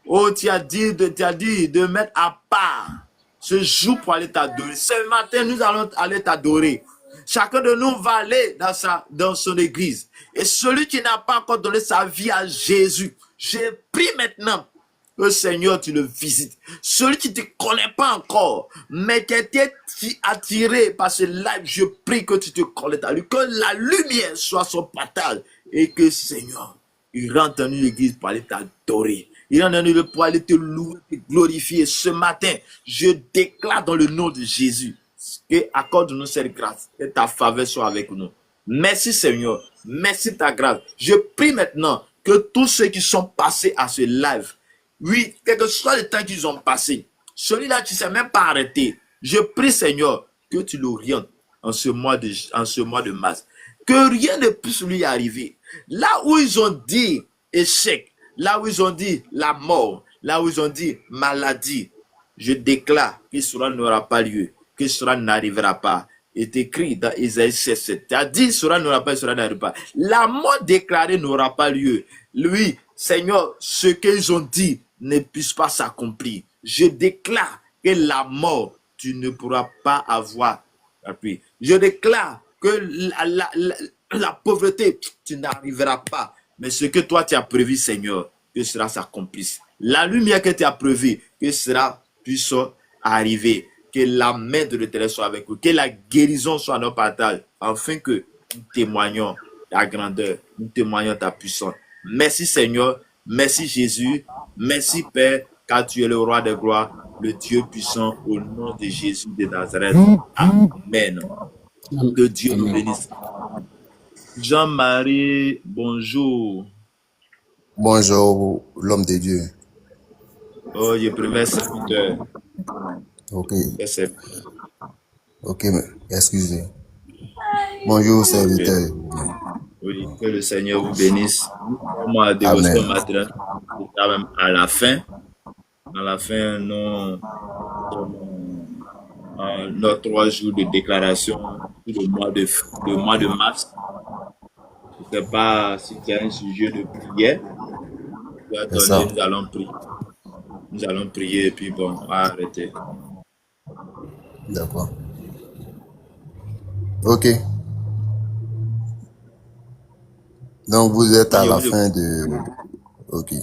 oh, tu as dit de mettre à part ce jour pour aller t'adorer. Ce matin, nous allons aller t'adorer. Chacun de nous va aller dans son église. Et celui qui n'a pas encore donné sa vie à Jésus, je prie maintenant que Seigneur, tu le visites. Celui qui ne te connaît pas encore, mais qui a été attiré par ce live, je prie que tu te connectes à lui, que la lumière soit son partage et que Seigneur, il rentre dans l'église pour aller t'adorer. Il rentre dans l'église pour aller te louer, te glorifier. Ce matin, je déclare dans le nom de Jésus que accorde-nous cette grâce et ta faveur soit avec nous. Merci Seigneur, merci de ta grâce. Je prie maintenant que tous ceux qui sont passés à ce live, oui, quel que soit le temps qu'ils ont passé, celui-là qui ne s'est même pas arrêté, je prie Seigneur que tu l'orientes en ce mois de mars. Que rien ne puisse lui arriver. Là où ils ont dit échec, là où ils ont dit la mort, là où ils ont dit maladie, je déclare que cela n'aura pas lieu, que cela n'arrivera pas. est écrit dans Isaïe 7. Tu as dit, cela n'aura pas, cela n'arrivera pas. La mort déclarée n'aura pas lieu. Lui, Seigneur, ce qu'ils ont dit ne puisse pas s'accomplir. Je déclare que la mort, tu ne pourras pas avoir appui. Je déclare que la pauvreté, tu n'arriveras pas. Mais ce que toi tu as prévu, Seigneur, que cela s'accomplisse. La lumière que tu as prévue, que cela puisse arriver. Que la main de l'Éternel soit avec nous. Que la guérison soit notre partage. Afin que nous témoignons ta grandeur. Nous témoignons ta puissance. Merci Seigneur. Merci Jésus. Merci Père. Car tu es le roi des gloires. Le Dieu puissant. Au nom de Jésus de Nazareth. Amen. Que Dieu nous bénisse. Jean-Marie, bonjour. Bonjour, l'homme de Dieu. Oh, je préfère serviteur. Ok, C'est ok, mais excusez. Bonjour, serviteur. oui, que le Seigneur vous bénisse. Moi, dévotion Amen. matin, quand même à la fin. À la fin, nous nos 3 jours de déclaration le mois de mars. Je ne sais pas si tu as un sujet de prière. C'est ça. Nous allons prier. Nous allons prier et puis bon, on va arrêter. D'accord. Ok. Donc, vous êtes à la fin de... Ok.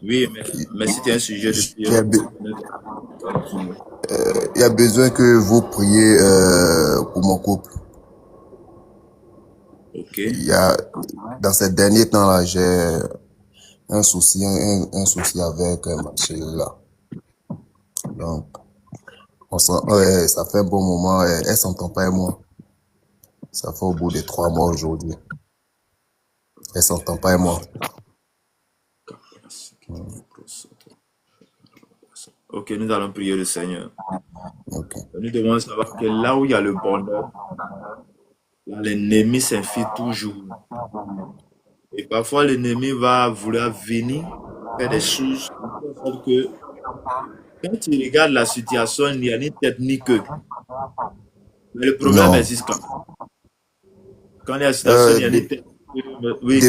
Oui, mais si tu as un sujet de Il y prière, a il y a besoin que vous priez pour mon couple. ok. Il y a, dans ces derniers temps-là, j'ai un souci avec ma chérie là. Donc, ça fait un bon moment, elle s'entend pas avec moi. Ça fait au bout de 3 mois aujourd'hui. Elle s'entend pas avec moi. Ok, nous allons prier le Seigneur. Ok. Nous devons savoir que là où il y a le bonheur, l'ennemi s'infile toujours. Et parfois, l'ennemi va vouloir venir faire des choses que quand tu regardes la situation, il n'y a ni tête ni queue. Mais le problème Non. existe quand il y a la situation, il y a ni tête. Oui.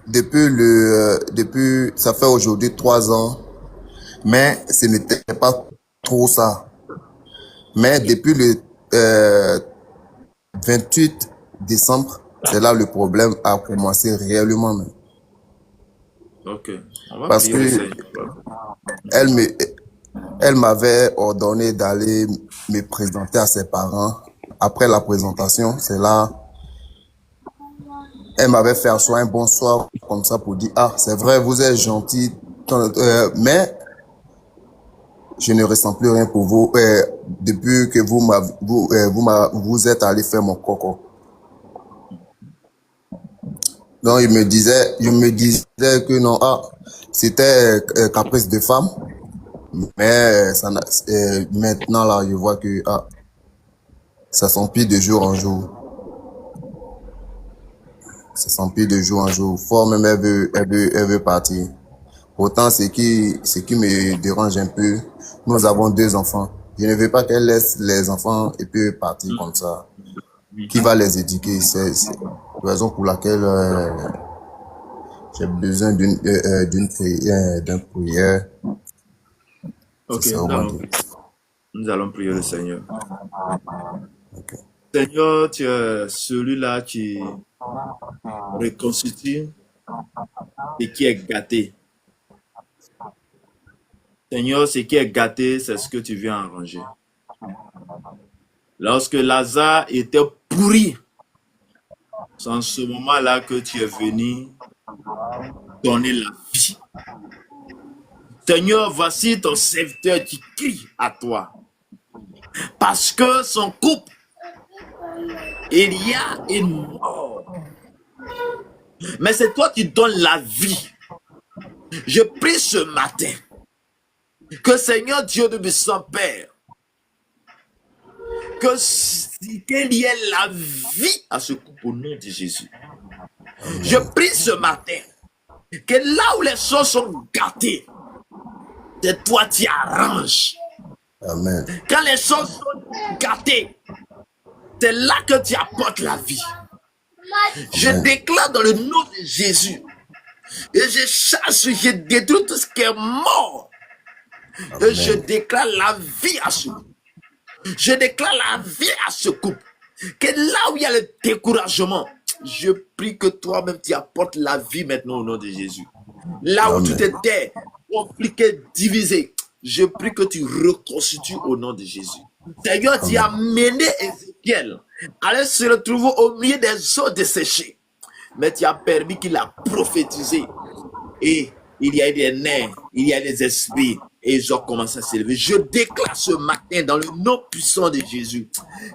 Depuis, ça fait aujourd'hui 3 ans, mais ce n'était pas trop ça. Mais depuis le 28 décembre, c'est là le problème a commencé réellement. Ok. On va Parce prier le que Seigneur. elle m'avait ordonné d'aller me présenter à ses parents. Après la présentation, c'est là, elle m'avait fait asseoir un bonsoir comme ça pour dire, ah, c'est vrai, vous êtes gentil, mais je ne ressens plus rien pour vous depuis que vous êtes allé faire mon coco. Donc, je me disais que non, c'était caprice de femme. Mais maintenant, là, je vois que ça s'empire de jour en jour. Ça s'empire de jour en jour. Fort même, elle veut partir. Pourtant, ce qui me dérange un peu, nous avons 2 enfants. Je ne veux pas qu'elle laisse les enfants et puis partir comme ça. Qui va les éduquer? C'est la raison pour laquelle j'ai besoin d'une prière. Ok, nous allons prier le Seigneur. Okay. Seigneur, tu es celui-là qui reconstitue et qui est gâté. Seigneur, ce qui est gâté, c'est ce que tu viens arranger. Lorsque Lazare était pourri, c'est en ce moment-là que tu es venu donner la vie. Seigneur, voici ton serviteur qui crie à toi. Parce que son couple, il y a une mort. Mais c'est toi qui donnes la vie. Je prie ce matin que Seigneur Dieu de son Père, qu'il y ait la vie à ce couple au nom de Jésus. Je prie ce matin que là où les choses sont gâtées, c'est toi qui arranges. Amen. Quand les choses sont gâtées, c'est là que tu apportes la vie. Je déclare dans le nom de Jésus Et je chasse, je détruis tout ce qui est mort. Et je Amen. déclare la vie à ce couple. Je déclare la vie à ce couple. Que là où il y a le découragement, je prie que toi-même tu apportes la vie maintenant au nom de Jésus. Là où tout Amen. était compliqué, divisé, je prie que tu reconstitues au nom de Jésus. Seigneur, tu as Amen. mené Ézéchiel à aller se retrouver au milieu des eaux desséchées. Mais tu as permis qu'il a prophétisé. Et il y a eu des nerfs, il y a des esprits, et ils ont commencé à s'élever. Je déclare ce matin dans le nom puissant de Jésus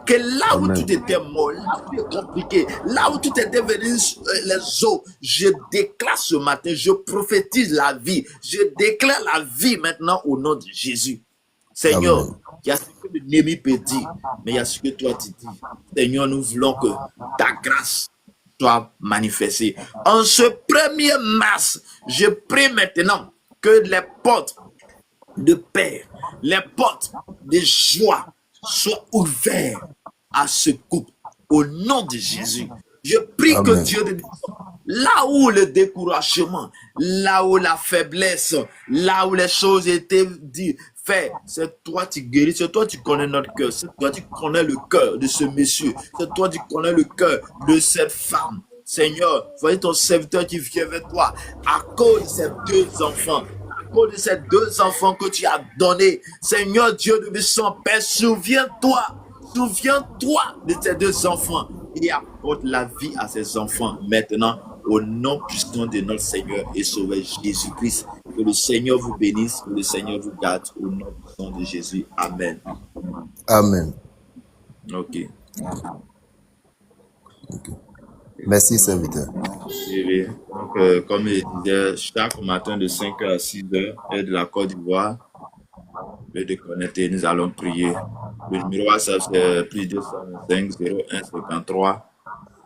que là où tout Amen. était mort, là où tout est compliqué, là où tout était venu les eaux, je déclare ce matin, je prophétise la vie, je déclare la vie maintenant au nom de Jésus. Seigneur, Amen. il y a ce que l'ennemi peut dire, mais il y a ce que toi tu dis. Seigneur, nous voulons que ta grâce soit manifestée. En ce 1er mars, je prie maintenant que les portes de paix, les portes de joie soient ouvertes à ce couple. Au nom de Jésus, je prie que Amen. Dieu de là où le découragement, là où la faiblesse, là où les choses étaient dites, fait, c'est toi qui guéris, c'est toi qui connais notre cœur, c'est toi qui connais le cœur de ce monsieur, c'est toi qui connais le cœur de cette femme. Seigneur, voyez ton serviteur qui vient vers toi à cause de ces deux enfants, à cause de ces deux enfants que tu as donnés. Seigneur Dieu de son Père, souviens-toi de ces deux enfants et apporte la vie à ces enfants maintenant au nom puissant de notre Seigneur et Sauveur Jésus-Christ. Que le Seigneur vous bénisse, que le Seigneur vous garde au nom puissant de Jésus. Amen. Amen. Ok. Merci, serviteur. Oui. Donc, comme je disais, chaque matin de 5h à 6h, et de la Côte d'Ivoire, de déconnecter, nous allons prier. Le numéro WhatsApp, c'est plus 225 01 53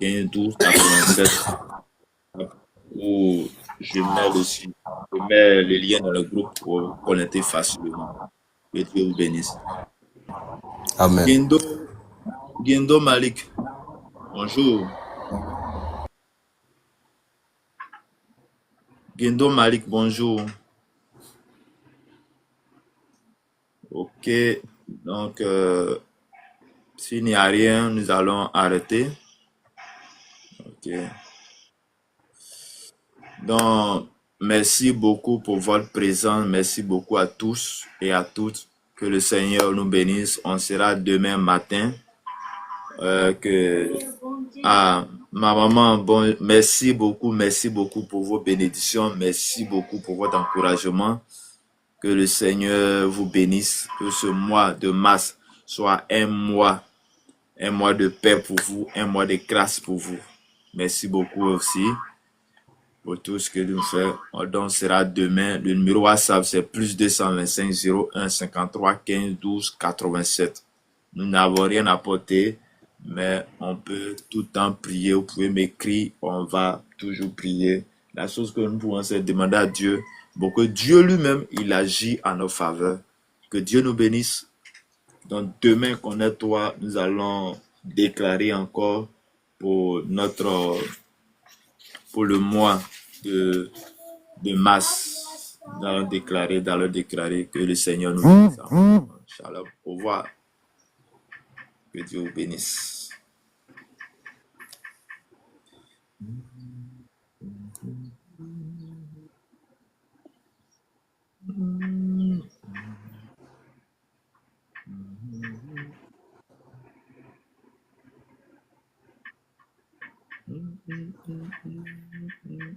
15 12 87. Où je mets le lien dans le groupe pour vous connecter facilement. Que Dieu vous bénisse. Amen. Guindo Malik, bonjour. Guindo Malik, bonjour. Ok, donc s'il n'y a rien, nous allons arrêter. Ok. Donc, merci beaucoup pour votre présence. Merci beaucoup à tous et à toutes. Que le Seigneur nous bénisse. On sera demain matin. Ma maman, bon, merci beaucoup pour vos bénédictions. Merci beaucoup pour votre encouragement. Que le Seigneur vous bénisse. Que ce mois de mars soit un mois de paix pour vous, un mois de grâce pour vous. Merci beaucoup aussi pour tout ce que nous faisons. Donc, sera demain. Le numéro WhatsApp, c'est plus 225 01 53 15 12 87. Nous n'avons rien apporté, mais on peut tout le temps prier. Vous pouvez m'écrire, on va toujours prier. La chose que nous pouvons, c'est demander à Dieu, pour que Dieu lui-même, il agit en notre faveur. Que Dieu nous bénisse. Donc, demain, connais-toi, nous allons déclarer encore pour le mois de mars. Nous allons déclarer que le Seigneur nous bénisse. Shalom. Au revoir. Que Dieu vous bénisse.